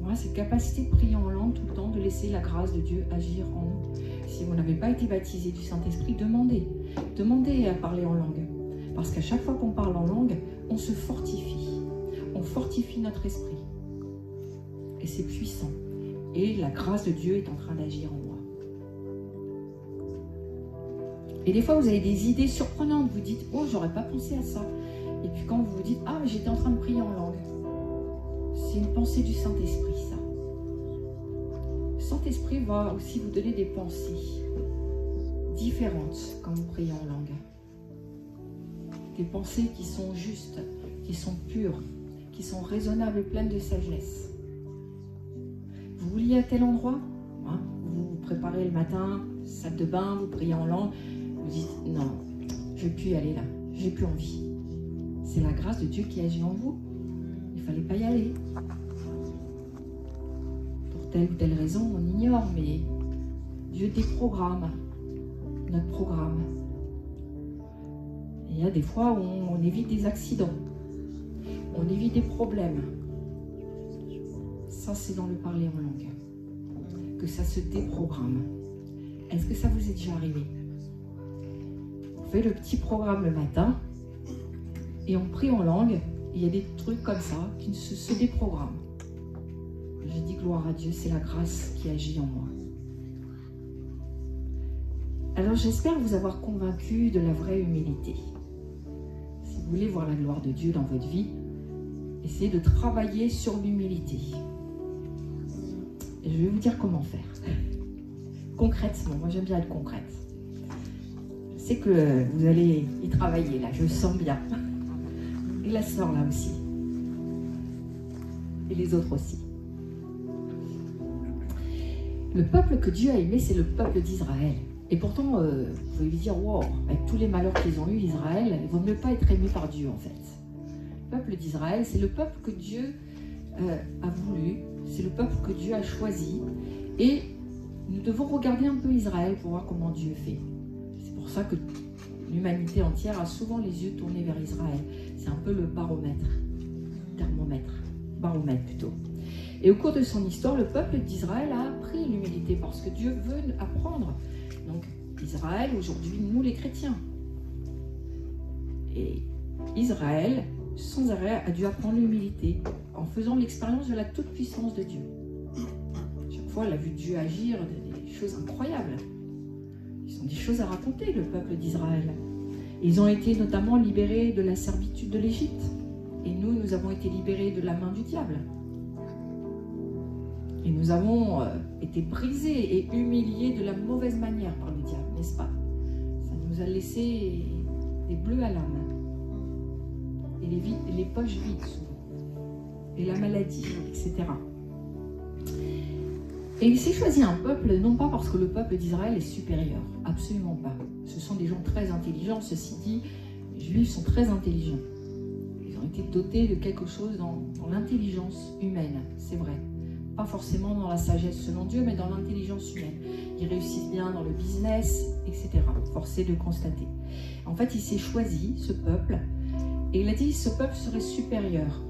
Voilà, cette capacité de prier en langue tout le temps, de laisser la grâce de Dieu agir en nous. Si vous n'avez pas été baptisé du Saint-Esprit, demandez. Demandez à parler en langue. Parce qu'à chaque fois qu'on parle en langue, on se fortifie. On fortifie notre esprit. Et c'est puissant. Et la grâce de Dieu est en train d'agir en moi. Et des fois, vous avez des idées surprenantes. Vous dites, oh, j'aurais pas pensé à ça. Et puis quand vous vous dites, ah, mais j'étais en train de prier en langue. C'est une pensée du Saint-Esprit, ça. Le Saint-Esprit va aussi vous donner des pensées différentes quand vous priez en langue. Des pensées qui sont justes, qui sont pures, qui sont raisonnables et pleines de sagesse. Vous vouliez à tel endroit, hein, vous vous préparez le matin, salle de bain, vous priez en langue, vous dites, non, je ne vais plus y aller là, j'ai plus envie. C'est la grâce de Dieu qui agit en vous. Il ne fallait pas y aller. Pour telle ou telle raison, on ignore, mais Dieu déprogramme notre programme. Il y a des fois où on évite des accidents, on évite des problèmes. Ça, c'est dans le parler en langue, que ça se déprogramme. Est-ce que ça vous est déjà arrivé? On fait le petit programme le matin et on prie en langue, et il y a des trucs comme ça qui se déprogramment. Je dis gloire à Dieu, c'est la grâce qui agit en moi. Alors j'espère vous avoir convaincu de la vraie humilité. Si vous voulez voir la gloire de Dieu dans votre vie, essayez de travailler sur l'humilité. Et je vais vous dire comment faire. Concrètement, moi j'aime bien être concrète. Je sais que vous allez y travailler là, je le sens bien. Et la sœur là aussi. Et les autres aussi. Le peuple que Dieu a aimé, c'est le peuple d'Israël. Et pourtant, vous pouvez lui dire, wow, avec tous les malheurs qu'ils ont eu, Israël, il ne vaut mieux pas être aimé par Dieu en fait. Le peuple d'Israël, c'est le peuple que Dieu a voulu, c'est le peuple que Dieu a choisi. Et nous devons regarder un peu Israël pour voir comment Dieu fait. C'est pour ça que l'humanité entière a souvent les yeux tournés vers Israël. C'est un peu le baromètre, thermomètre, baromètre plutôt. Et au cours de son histoire, le peuple d'Israël a appris l'humilité parce que Dieu veut apprendre. Donc Israël, aujourd'hui, nous les chrétiens. Et Israël, sans arrêt, a dû apprendre l'humilité en faisant l'expérience de la toute-puissance de Dieu. Chaque fois, elle a vu Dieu agir des choses incroyables. Ils ont des choses à raconter, le peuple d'Israël. Ils ont été notamment libérés de la servitude de l'Égypte. Et nous avons été libérés de la main du diable. Et nous avons été brisés et humiliés de la mauvaise manière par le diable, n'est-ce pas? Ça nous a laissé des bleus à l'âme. Et les poches vides souvent. Et la maladie, etc. Et il s'est choisi un peuple, non pas parce que le peuple d'Israël est supérieur, absolument pas. Ce sont des gens très intelligents, ceci dit, les Juifs sont très intelligents. Ils ont été dotés de quelque chose dans l'intelligence humaine, c'est vrai. Pas forcément dans la sagesse selon Dieu, mais dans l'intelligence humaine. Ils réussissent bien dans le business, etc. Forcé de constater. En fait, il s'est choisi, ce peuple, et il a dit que ce peuple serait supérieur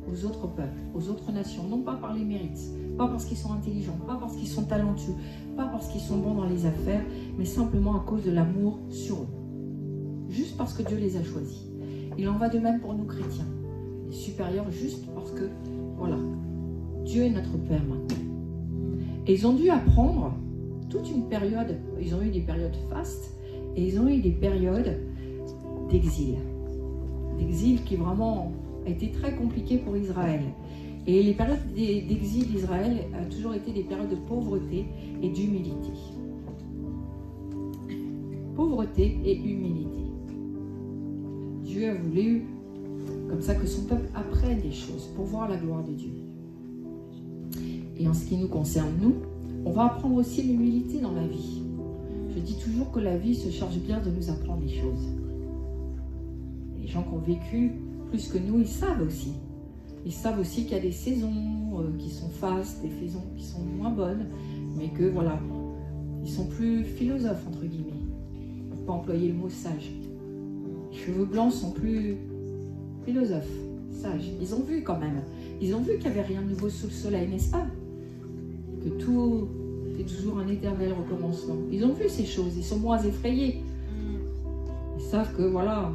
aux autres peuples, aux autres nations, non pas par les mérites, pas parce qu'ils sont intelligents, pas parce qu'ils sont talentueux, pas parce qu'ils sont bons dans les affaires, mais simplement à cause de l'amour sur eux. Juste parce que Dieu les a choisis. Il en va de même pour nous chrétiens. Les supérieurs juste parce que, voilà, Dieu est notre Père maintenant. Et ils ont dû apprendre toute une période, ils ont eu des périodes fastes, et ils ont eu des périodes d'exil. D'exil qui vraiment a été très compliqué pour Israël. Et les périodes d'exil d'Israël ont toujours été des périodes de pauvreté et d'humilité. Pauvreté et humilité. Dieu a voulu, comme ça, que son peuple apprenne des choses pour voir la gloire de Dieu. Et en ce qui nous concerne, nous, on va apprendre aussi l'humilité dans la vie. Je dis toujours que la vie se charge bien de nous apprendre des choses. Les gens qui ont vécu plus que nous, ils savent aussi. Ils savent aussi qu'il y a des saisons qui sont fastes, des saisons qui sont moins bonnes, mais que voilà, ils sont plus philosophes, entre guillemets, pour ne pas employer le mot sage. Les cheveux blancs sont plus philosophes, sages. Ils ont vu quand même. Ils ont vu qu'il n'y avait rien de nouveau sous le soleil, n'est-ce pas? Que tout est toujours un éternel recommencement. Ils ont vu ces choses, ils sont moins effrayés. Ils savent que voilà,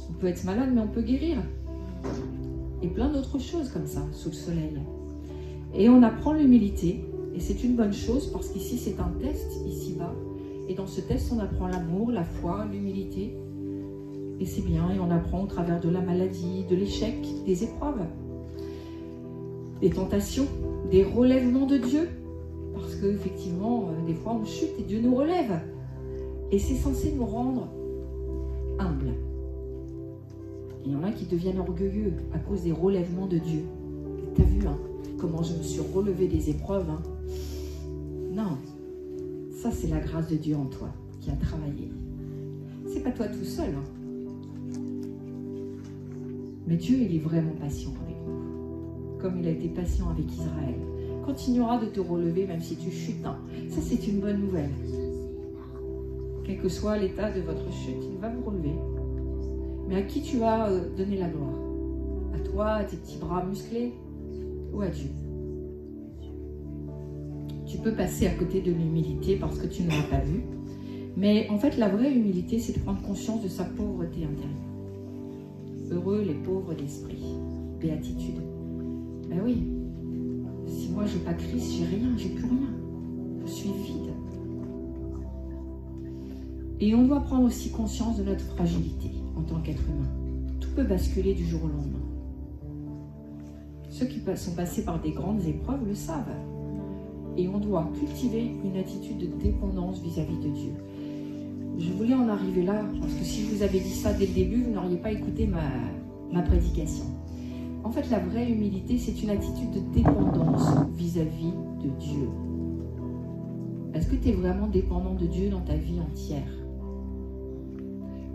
on peut être malade, mais on peut guérir. Et plein d'autres choses comme ça, sous le soleil. Et on apprend l'humilité, et c'est une bonne chose, parce qu'ici c'est un test, ici-bas. Et dans ce test, on apprend l'amour, la foi, l'humilité. Et c'est bien, et on apprend au travers de la maladie, de l'échec, des épreuves, des tentations, des relèvements de Dieu. Parce qu'effectivement, des fois on chute et Dieu nous relève. Et c'est censé nous rendre humbles. Il y en a qui deviennent orgueilleux à cause des relèvements de Dieu. T'as vu comment je me suis relevé des épreuves? Non, ça c'est la grâce de Dieu en toi qui a travaillé. C'est pas toi tout seul. Mais Dieu, il est vraiment patient avec nous. Comme il a été patient avec Israël. Continuera de te relever même si tu chutes. Ça c'est une bonne nouvelle. Quel que soit l'état de votre chute, il va vous relever. Mais à qui tu vas donner la gloire? À toi, à tes petits bras musclés, ou à Dieu? Tu peux passer à côté de l'humilité parce que tu ne l'as pas vu. Mais en fait, la vraie humilité, c'est de prendre conscience de sa pauvreté intérieure. Heureux les pauvres d'esprit. Béatitude. Ben oui. Si moi, je n'ai pas Christ, j'ai rien, j'ai plus rien. Je suis vide. Et on doit prendre aussi conscience de notre fragilité en tant qu'être humain. Tout peut basculer du jour au lendemain. Ceux qui sont passés par des grandes épreuves le savent. Et on doit cultiver une attitude de dépendance vis-à-vis de Dieu. Je voulais en arriver là, parce que si je vous avais dit ça dès le début, vous n'auriez pas écouté ma prédication. En fait, la vraie humilité, c'est une attitude de dépendance vis-à-vis de Dieu. Est-ce que tu es vraiment dépendant de Dieu dans ta vie entière?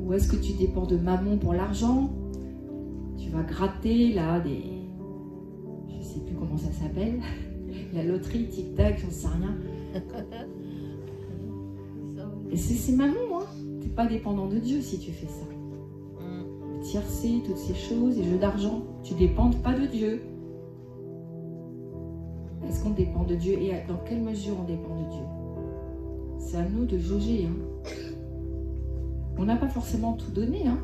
Ou est-ce que tu dépends de mammon pour l'argent? Tu vas gratter là des... Je ne sais plus comment ça s'appelle. La loterie, tic-tac, j'en sais rien. Et c'est mammon, hein. Tu n'es pas dépendant de Dieu si tu fais ça. Tiercé, toutes ces choses, les jeux d'argent, tu ne dépends pas de Dieu. Est-ce qu'on dépend de Dieu et dans quelle mesure on dépend de Dieu? C'est à nous de jauger. Hein. On n'a pas forcément tout donné. Hein.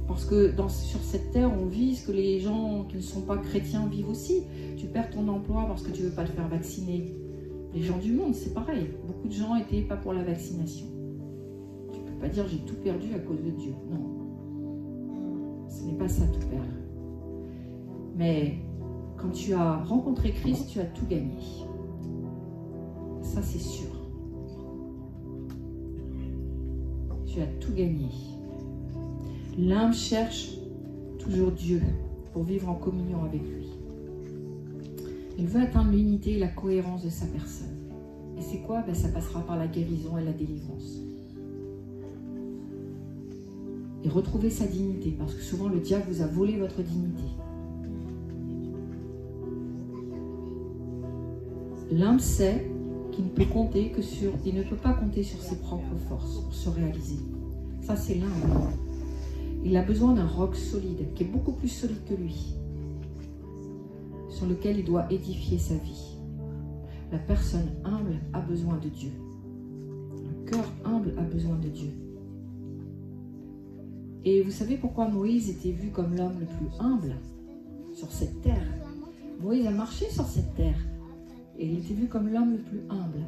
Parce que sur cette terre, on vit ce que les gens qui ne sont pas chrétiens vivent aussi. Tu perds ton emploi parce que tu ne veux pas te faire vacciner. Les gens du monde, c'est pareil. Beaucoup de gens n'étaient pas pour la vaccination. Tu ne peux pas dire j'ai tout perdu à cause de Dieu. Non. Ce n'est pas ça tout perdre. Mais quand tu as rencontré Christ, tu as tout gagné. Ça, c'est sûr. Tu as tout gagné. L'âme cherche toujours Dieu pour vivre en communion avec lui. Il veut atteindre l'unité et la cohérence de sa personne. Et c'est quoi? Ça passera par la guérison et la délivrance. Et retrouver sa dignité, parce que souvent le diable vous a volé votre dignité. L'âme sait qu'il ne peut compter que sur, il ne peut pas compter sur ses propres forces pour se réaliser. Ça, c'est l'âme. Il a besoin d'un roc solide, qui est beaucoup plus solide que lui, sur lequel il doit édifier sa vie. La personne humble a besoin de Dieu. Le cœur humble a besoin de Dieu. Et vous savez pourquoi Moïse était vu comme l'homme le plus humble sur cette terre? Moïse a marché sur cette terre. Et il était vu comme l'homme le plus humble.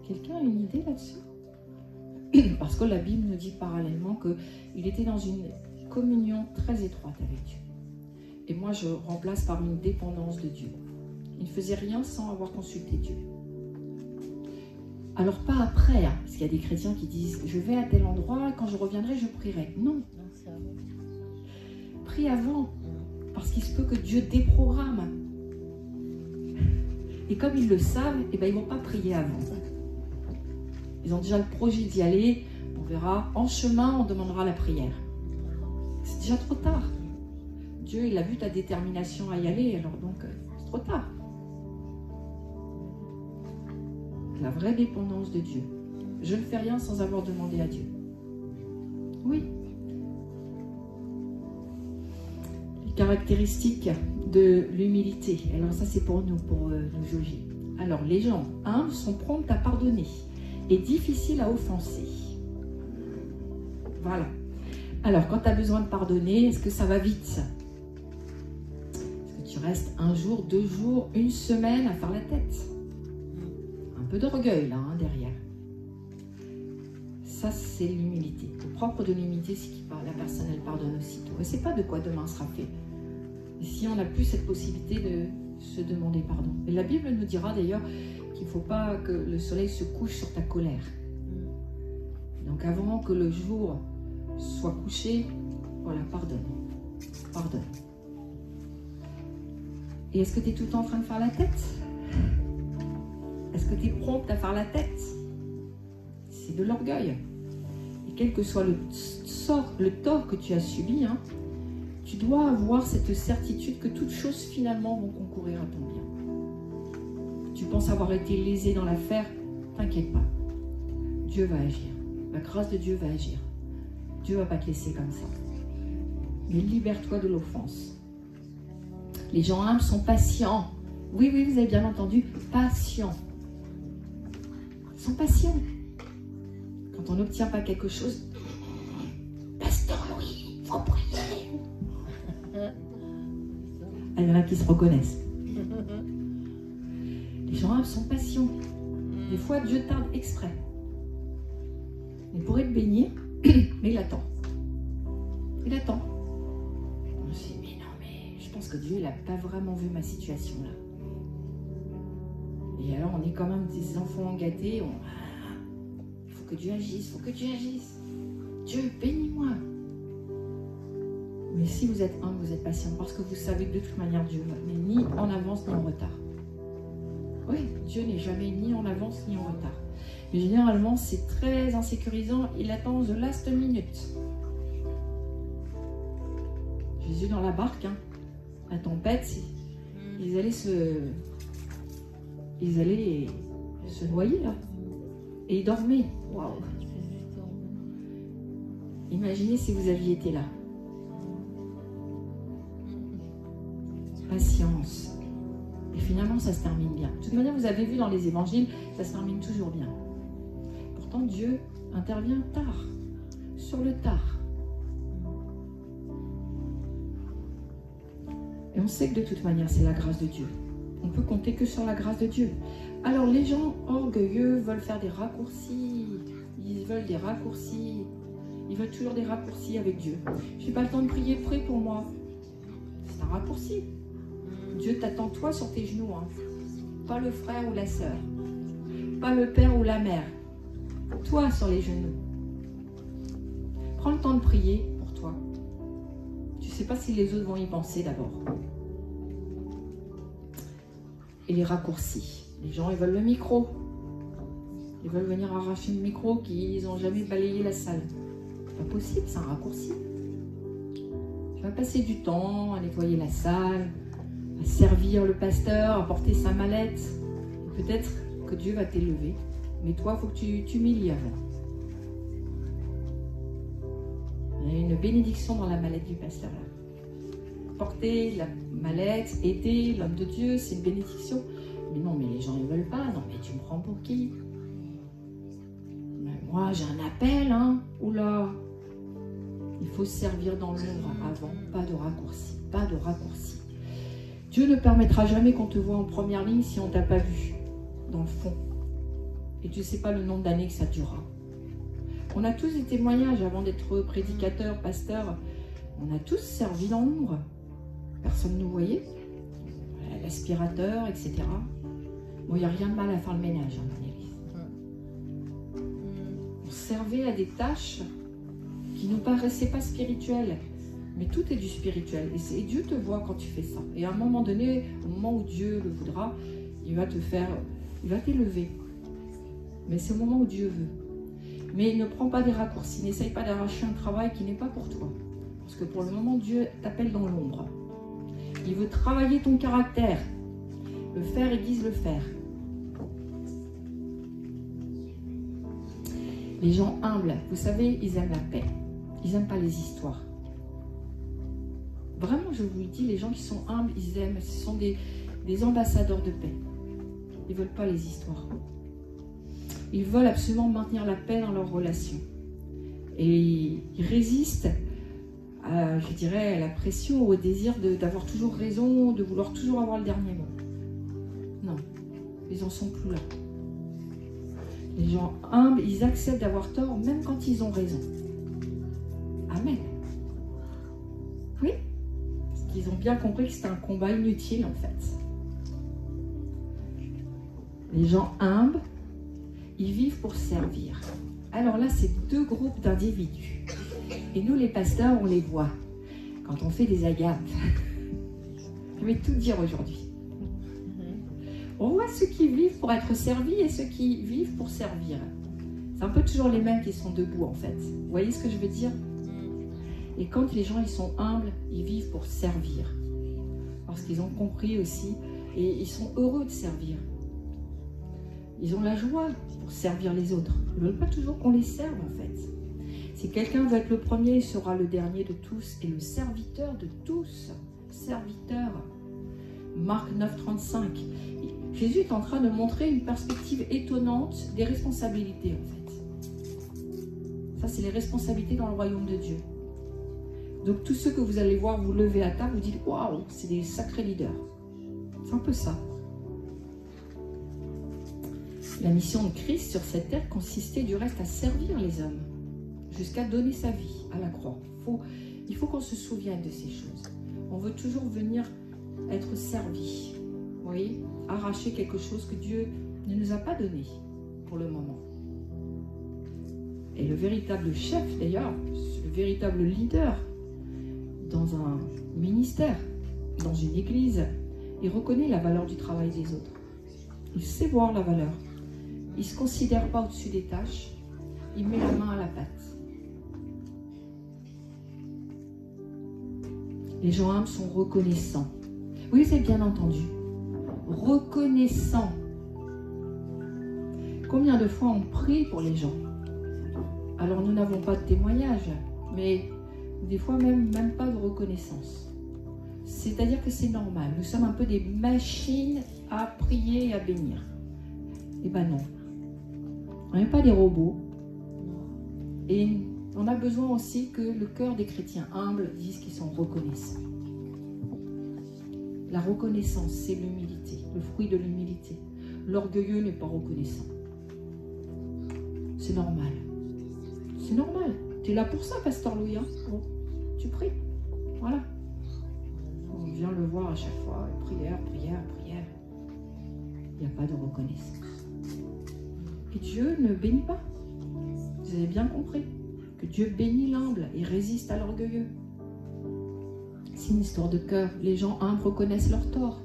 Quelqu'un a une idée là-dessus? Parce que la Bible nous dit parallèlement qu'il était dans une communion très étroite avec Dieu. Et moi, je remplace par une dépendance de Dieu. Il ne faisait rien sans avoir consulté Dieu. Alors pas après, hein, parce qu'il y a des chrétiens qui disent « Je vais à tel endroit, quand je reviendrai, je prierai ». Non. Prie avant, parce qu'il se peut que Dieu déprogramme. Et comme ils le savent, ils ne vont pas prier avant. Ils ont déjà le projet d'y aller. On verra. En chemin, on demandera la prière. C'est déjà trop tard. Dieu, il a vu ta détermination à y aller. Alors donc, c'est trop tard. La vraie dépendance de Dieu. Je ne fais rien sans avoir demandé à Dieu. Oui. Les caractéristiques de l'humilité. Alors ça, c'est pour nous jauger. Alors, les gens humbles sont prompts à pardonner et difficiles à offenser. Voilà. Alors, quand tu as besoin de pardonner, est-ce que ça va vite? Est-ce que tu restes un jour, 2 jours, 1 semaine à faire la tête? Un peu d'orgueil, là, hein, derrière. Ça, c'est l'humilité. Le propre de l'humilité, c'est que la personne, elle pardonne aussitôt. Et c'est pas de quoi demain sera fait. Et si on n'a plus cette possibilité de se demander pardon. Et la Bible nous dira d'ailleurs qu'il ne faut pas que le soleil se couche sur ta colère. Donc avant que le jour soit couché, voilà, pardonne. Pardonne. Et est-ce que tu es tout le temps en train de faire la tête? Est-ce que tu es prompte à faire la tête? C'est de l'orgueil. Et quel que soit le tort que tu as subi, hein, tu dois avoir cette certitude que toutes choses finalement vont concourir à ton bien. Tu penses avoir été lésé dans l'affaire, t'inquiète pas. Dieu va agir. La grâce de Dieu va agir. Dieu ne va pas te laisser comme ça. Mais libère-toi de l'offense. Les gens humbles sont patients. Oui, oui, vous avez bien entendu, patients. Ils sont patients. Quand on n'obtient pas quelque chose, Pasteur Louis, il faut prier. Il y en a qui se reconnaissent. Les gens humbles sont patients. Des fois, Dieu tarde exprès. Il pourrait te bénir, mais il attend. Il attend. Je me suis dit, mais non, mais je pense que Dieu, il n'a pas vraiment vu ma situation là. Et alors, on est quand même des enfants gâtés. Il faut que Dieu agisse, il faut que Dieu agisse. Dieu, bénis-moi. Mais si vous êtes humble, vous êtes patient, parce que vous savez que de toute manière, Dieu n'est ni en avance ni en retard. Oui, Dieu n'est jamais ni en avance ni en retard. Mais généralement, c'est très insécurisant. Il attend the last minute. Jésus dans la barque, hein, la tempête, ils allaient se noyer là. Et ils dormaient. Waouh. Imaginez si vous aviez été là. Patience. Et finalement, ça se termine bien. De toute manière, vous avez vu dans les évangiles, ça se termine toujours bien. Pourtant, Dieu intervient tard, sur le tard. Et on sait que de toute manière, c'est la grâce de Dieu. On peut compter que sur la grâce de Dieu. Alors, les gens orgueilleux veulent faire des raccourcis. Ils veulent des raccourcis. Ils veulent toujours des raccourcis avec Dieu. Je n'ai pas le temps de prier, prie pour moi. C'est un raccourci. Dieu t'attend toi sur tes genoux. Hein. Pas le frère ou la sœur. Pas le père ou la mère. Toi sur les genoux. Prends le temps de prier pour toi. Tu ne sais pas si les autres vont y penser d'abord. Et les raccourcis. Les gens, ils veulent le micro. Ils veulent venir arracher le micro qu'ils n'ont jamais balayé la salle. C'est pas possible, c'est un raccourci. Tu vas passer du temps à nettoyer la salle, à servir le pasteur, à porter sa mallette. Peut-être que Dieu va t'élever. Mais toi, il faut que tu t'humilies avant. Il y a une bénédiction dans la mallette du pasteur là. Porter la mallette, aider l'homme de Dieu, c'est une bénédiction. Mais non, mais les gens ne veulent pas. Non, mais tu me prends pour qui? Mais moi, j'ai un appel, hein. Oula. Il faut servir dans l'ombre avant. Pas de raccourci. Pas de raccourci. Dieu ne permettra jamais qu'on te voit en première ligne si on ne t'a pas vu dans le fond. Et tu ne sais pas le nombre d'années que ça durera. On a tous des témoignages avant d'être prédicateur, pasteur. On a tous servi dans l'ombre. Personne ne nous voyait. L'aspirateur, etc. Bon, il n'y a rien de mal à faire le ménage hein, dans l'église. On servait à des tâches qui ne paraissaient pas spirituelles. Mais tout est du spirituel. Et Dieu te voit quand tu fais ça. Et à un moment donné, au moment où Dieu le voudra, il va t'élever. Mais c'est au moment où Dieu veut. Mais ne prends pas des raccourcis. N'essaye pas d'arracher un travail qui n'est pas pour toi. Parce que pour le moment, Dieu t'appelle dans l'ombre. Il veut travailler ton caractère. Le faire aiguise le fer. Les gens humbles, vous savez, ils aiment la paix. Ils n'aiment pas les histoires. Vraiment, je vous le dis, les gens qui sont humbles, ils aiment, ce sont des ambassadeurs de paix. Ils ne veulent pas les histoires. Ils veulent absolument maintenir la paix dans leurs relations. Et ils résistent à, je dirais, à la pression, au désir d'avoir toujours raison, de vouloir toujours avoir le dernier mot. Non, ils n'en sont plus là. Les gens humbles, ils acceptent d'avoir tort même quand ils ont raison. Amen. Oui, parce qu'ils ont bien compris que c'est un combat inutile en fait. Les gens humbles, ils vivent pour servir. Alors là, c'est deux groupes d'individus. Et nous, les pasteurs, on les voit quand on fait des agapes. Je vais tout dire aujourd'hui. On voit ceux qui vivent pour être servis et ceux qui vivent pour servir. C'est un peu toujours les mêmes qui sont debout en fait. Vous voyez ce que je veux dire? Et quand les gens ils sont humbles, ils vivent pour servir. Parce qu'ils ont compris aussi et ils sont heureux de servir. Ils ont la joie pour servir les autres. Ils ne veulent pas toujours qu'on les serve en fait. Si quelqu'un veut être le premier, il sera le dernier de tous et le serviteur de tous. Serviteur. Marc 9, 35. Jésus est en train de montrer une perspective étonnante des responsabilités en fait. Ça, c'est les responsabilités dans le royaume de Dieu. Donc tous ceux que vous allez voir vous lever à table, vous dites « Waouh, c'est des sacrés leaders ». C'est un peu ça. La mission de Christ sur cette terre consistait du reste à servir les hommes, jusqu'à donner sa vie à la croix. Il faut qu'on se souvienne de ces choses. On veut toujours venir être servi, vous voyez, arracher quelque chose que Dieu ne nous a pas donné pour le moment. Et le véritable chef, d'ailleurs, le véritable leader dans un ministère, dans une église, il reconnaît la valeur du travail des autres. Il sait voir la valeur. Il ne se considère pas au-dessus des tâches. Il met la main à la pâte. Les gens humbles sont reconnaissants. Oui, vous avez bien entendu. Reconnaissants. Combien de fois on prie pour les gens? Alors nous n'avons pas de témoignage, mais des fois même pas de reconnaissance. C'est-à-dire que c'est normal. Nous sommes un peu des machines à prier et à bénir. Eh ben non. On n'est pas des robots. Et on a besoin aussi que le cœur des chrétiens humbles dise qu'ils sont reconnaissants. La reconnaissance, c'est l'humilité, le fruit de l'humilité. L'orgueilleux n'est pas reconnaissant. C'est normal. C'est normal. Tu es là pour ça, Pasteur Louis. Hein? Bon, tu pries. Voilà. On vient le voir à chaque fois. Prière, prière, prière. Il n'y a pas de reconnaissance. Et Dieu ne bénit pas. Vous avez bien compris que Dieu bénit l'humble et résiste à l'orgueilleux. C'est une histoire de cœur. Les gens humbles reconnaissent leur tort.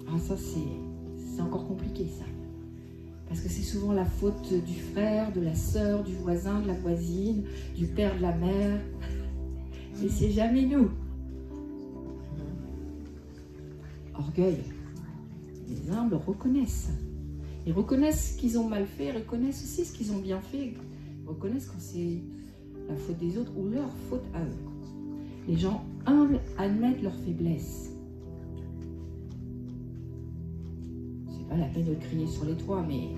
Ah, ça, c'est encore compliqué, ça. Parce que c'est souvent la faute du frère, de la sœur, du voisin, de la voisine, du père, de la mère. Et c'est jamais nous. Orgueil. Les humbles reconnaissent. Ils reconnaissent ce qu'ils ont mal fait, ils reconnaissent aussi ce qu'ils ont bien fait. Ils reconnaissent quand c'est la faute des autres ou leur faute à eux. Les gens humbles admettent leur faiblesse. C'est pas la peine de crier sur les toits, mais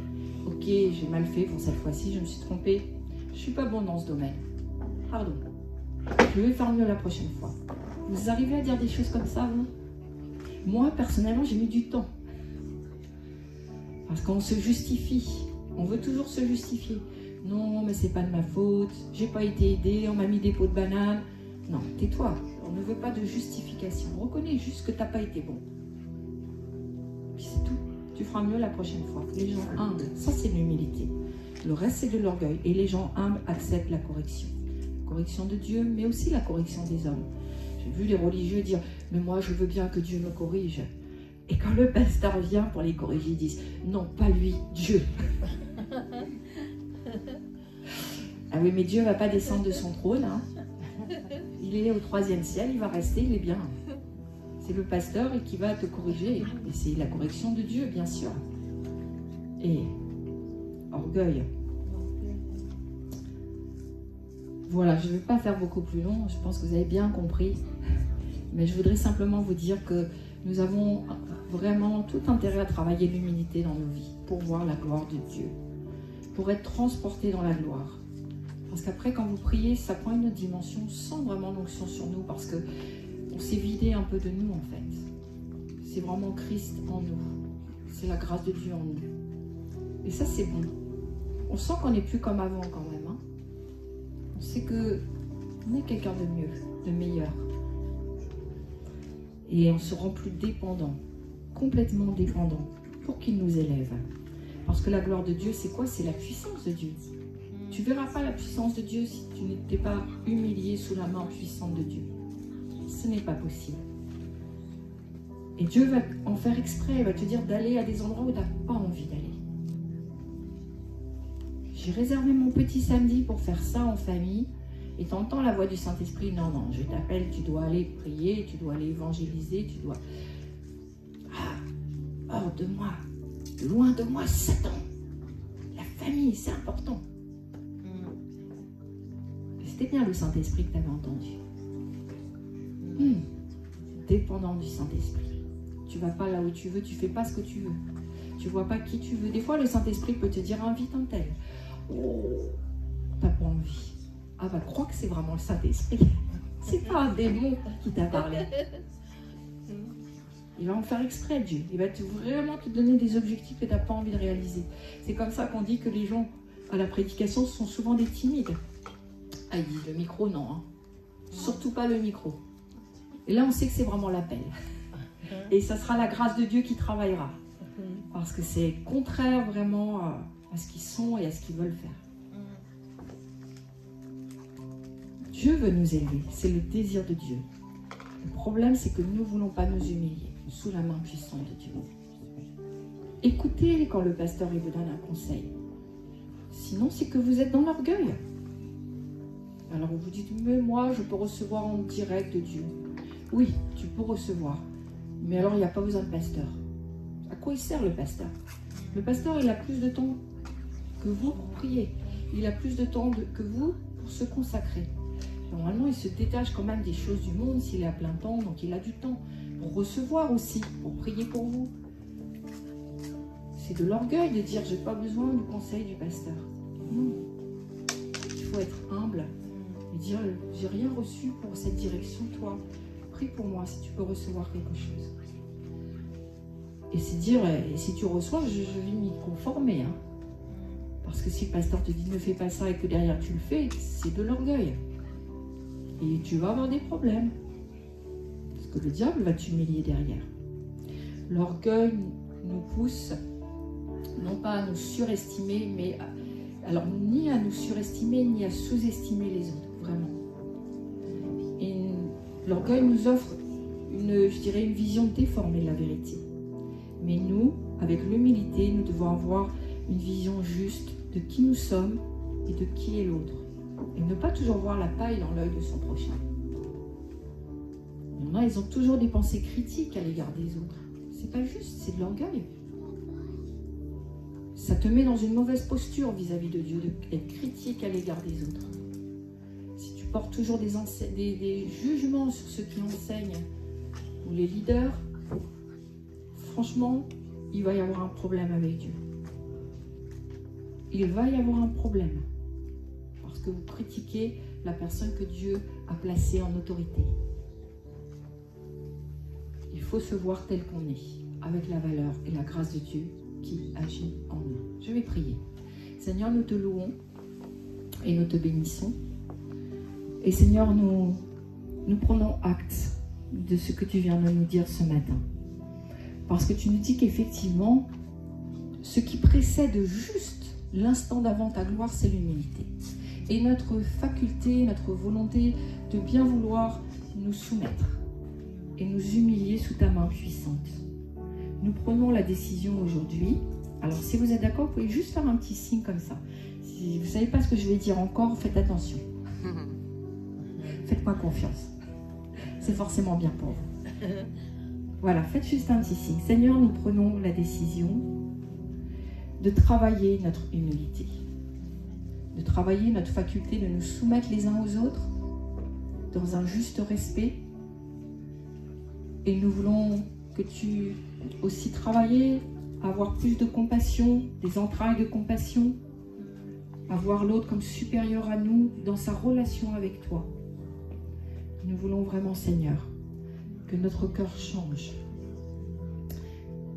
ok, j'ai mal fait pour cette fois-ci, je me suis trompée. Je suis pas bon dans ce domaine. Pardon. Je vais faire mieux la prochaine fois. Vous arrivez à dire des choses comme ça, vous? Moi, personnellement, j'ai mis du temps. Parce qu'on se justifie. On veut toujours se justifier. Non, mais c'est pas de ma faute. J'ai pas été aidée, on m'a mis des pots de banane. Non, tais-toi. On ne veut pas de justification. Reconnais juste que tu n'as pas été bon. Puis c'est tout. Tu feras mieux la prochaine fois. Les gens humbles, ça c'est de l'humilité. Le reste c'est de l'orgueil. Et les gens humbles acceptent la correction. La correction de Dieu, mais aussi la correction des hommes. J'ai vu les religieux dire, mais moi je veux bien que Dieu me corrige. Et quand le pasteur vient pour les corriger, ils disent, non, pas lui, Dieu. Ah oui, mais Dieu ne va pas descendre de son trône. Hein. Il est au 3e ciel, il va rester, il est bien. C'est le pasteur qui va te corriger. Et c'est la correction de Dieu, bien sûr. Et orgueil. Voilà, je ne vais pas faire beaucoup plus long. Je pense que vous avez bien compris. Mais je voudrais simplement vous dire que nous avons vraiment tout intérêt à travailler l'humilité dans nos vies pour voir la gloire de Dieu. Pour être transporté dans la gloire. Parce qu'après, quand vous priez, ça prend une autre dimension sans vraiment l'onction sur nous, parce que on s'est vidé un peu de nous, en fait. C'est vraiment Christ en nous. C'est la grâce de Dieu en nous. Et ça, c'est bon. On sent qu'on n'est plus comme avant, quand même. Hein. On sait qu'on est quelqu'un de mieux, de meilleur. Et on se rend plus dépendant, complètement dépendant, pour qu'il nous élève. Parce que la gloire de Dieu, c'est quoi? C'est la puissance de Dieu. Tu ne verras pas la puissance de Dieu si tu n'étais pas humilié sous la main puissante de Dieu. Ce n'est pas possible. Et Dieu va en faire exprès, il va te dire d'aller à des endroits où tu n'as pas envie d'aller. J'ai réservé mon petit samedi pour faire ça en famille. Et tu entends la voix du Saint-Esprit, non, non, je t'appelle, tu dois aller prier, tu dois aller évangéliser, tu dois... Ah, hors de moi, loin de moi, Satan. La famille, c'est important. C'était bien le Saint-Esprit que tu avais entendu. Dépendant du Saint-Esprit. Tu vas pas là où tu veux, tu fais pas ce que tu veux. Tu vois pas qui tu veux. Des fois, le Saint-Esprit peut te dire, invite un tel. Oh, t'as pas envie. Ah bah, crois que c'est vraiment le Saint-Esprit. C'est pas un démon qui t'a parlé. Il va en faire exprès, Dieu. Il va vraiment te donner des objectifs que tu n'as pas envie de réaliser. C'est comme ça qu'on dit que les gens à la prédication sont souvent des timides. Ah, ils disent le micro, non. Hein. Surtout pas le micro. Et là, on sait que c'est vraiment l'appel. Et ça sera la grâce de Dieu qui travaillera. Parce que c'est contraire vraiment à ce qu'ils sont et à ce qu'ils veulent faire. Dieu veut nous élever. C'est le désir de Dieu. Le problème, c'est que nous ne voulons pas nous humilier sous la main puissante de Dieu. Écoutez quand le pasteur il vous donne un conseil. Sinon, c'est que vous êtes dans l'orgueil. Alors vous dites, mais moi, je peux recevoir en direct de Dieu. Oui, tu peux recevoir. Mais alors, il n'y a pas besoin de pasteur. À quoi il sert le pasteur? Le pasteur, il a plus de temps que vous pour prier. Il a plus de temps que vous pour se consacrer. Normalement, il se détache quand même des choses du monde s'il est à plein temps, donc il a du temps pour recevoir aussi, pour prier pour vous. C'est de l'orgueil de dire « j'ai pas besoin du conseil du pasteur ». Non. Il faut être humble et dire « j'ai rien reçu pour cette direction, toi. Prie pour moi si tu peux recevoir quelque chose ». Et c'est dire « et si tu reçois, je vais m'y conformer hein. ». Parce que si le pasteur te dit « ne fais pas ça » et que derrière tu le fais, c'est de l'orgueil. Et tu vas avoir des problèmes. Parce que le diable va t'humilier derrière. L'orgueil nous pousse non pas à nous surestimer, mais alors ni à nous surestimer, ni à sous-estimer les autres, vraiment. Et l'orgueil nous offre je dirais, une vision déformée de la vérité. Mais nous, avec l'humilité, nous devons avoir une vision juste de qui nous sommes et de qui est l'autre. Et ne pas toujours voir la paille dans l'œil de son prochain. Il y en a, ils ont toujours des pensées critiques à l'égard des autres. C'est pas juste, c'est de l'orgueil. Ça te met dans une mauvaise posture vis-à-vis de Dieu, d'être critique à l'égard des autres. Si tu portes toujours des jugements sur ceux qui enseignent ou les leaders, franchement, il va y avoir un problème avec Dieu. Il va y avoir un problème. Parce que vous critiquez la personne que Dieu a placée en autorité. Il faut se voir tel qu'on est, avec la valeur et la grâce de Dieu qui agit en nous. Je vais prier. Seigneur, nous te louons et nous te bénissons. Et Seigneur, nous prenons acte de ce que tu viens de nous dire ce matin. Parce que tu nous dis qu'effectivement, ce qui précède juste l'instant d'avant ta gloire, c'est l'humilité. Et notre faculté, notre volonté de bien vouloir nous soumettre et nous humilier sous ta main puissante. Nous prenons la décision aujourd'hui. Alors, si vous êtes d'accord, vous pouvez juste faire un petit signe comme ça. Si vous ne savez pas ce que je vais dire encore, faites attention. Faites-moi confiance. C'est forcément bien pour vous. Voilà, faites juste un petit signe. Seigneur, nous prenons la décision de travailler notre humilité, de travailler notre faculté de nous soumettre les uns aux autres dans un juste respect. Et nous voulons que tu aussi travailles à avoir plus de compassion, des entrailles de compassion, à voir l'autre comme supérieur à nous dans sa relation avec toi. Nous voulons vraiment, Seigneur, que notre cœur change.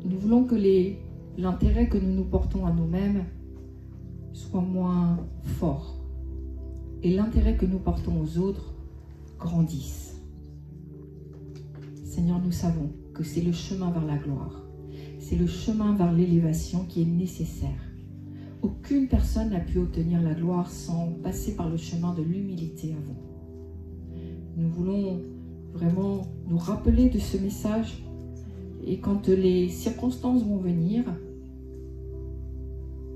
Nous voulons que l'intérêt que nous nous portons à nous-mêmes soit moins fort et l'intérêt que nous portons aux autres grandisse. Seigneur, nous savons que c'est le chemin vers la gloire. C'est le chemin vers l'élévation qui est nécessaire. Aucune personne n'a pu obtenir la gloire sans passer par le chemin de l'humilité avant. Nous voulons vraiment nous rappeler de ce message et quand les circonstances vont venir,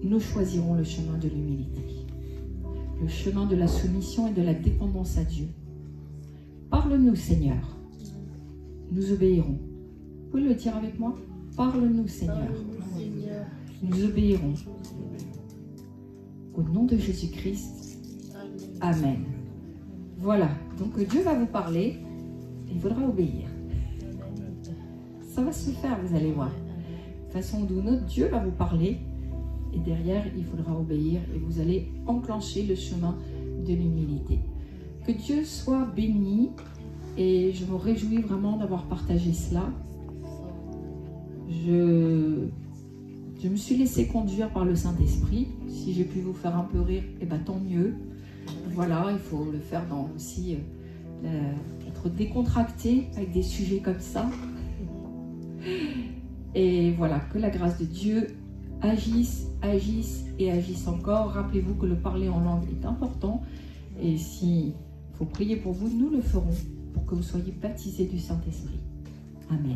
nous choisirons le chemin de l'humilité, le chemin de la soumission et de la dépendance à Dieu. Parle-nous, Seigneur. Nous obéirons. Vous pouvez le dire avec moi? Parle-nous, Seigneur. Nous obéirons. Au nom de Jésus-Christ. Amen. Voilà. Donc Dieu va vous parler. Il faudra obéir. Ça va se faire, vous allez voir. De façon d'où notre Dieu va vous parler. Et derrière, il faudra obéir. Et vous allez enclencher le chemin de l'humilité. Que Dieu soit béni. Et je me réjouis vraiment d'avoir partagé cela. Je me suis laissée conduire par le Saint-Esprit. Si j'ai pu vous faire un peu rire, eh ben, tant mieux. Voilà, il faut le faire dans aussi être décontracté avec des sujets comme ça. Et voilà, que la grâce de Dieu agisse, agisse et agisse encore. Rappelez-vous que le parler en langue est important. Et s'il faut prier pour vous, nous le ferons pour que vous soyez baptisés du Saint-Esprit. Amen.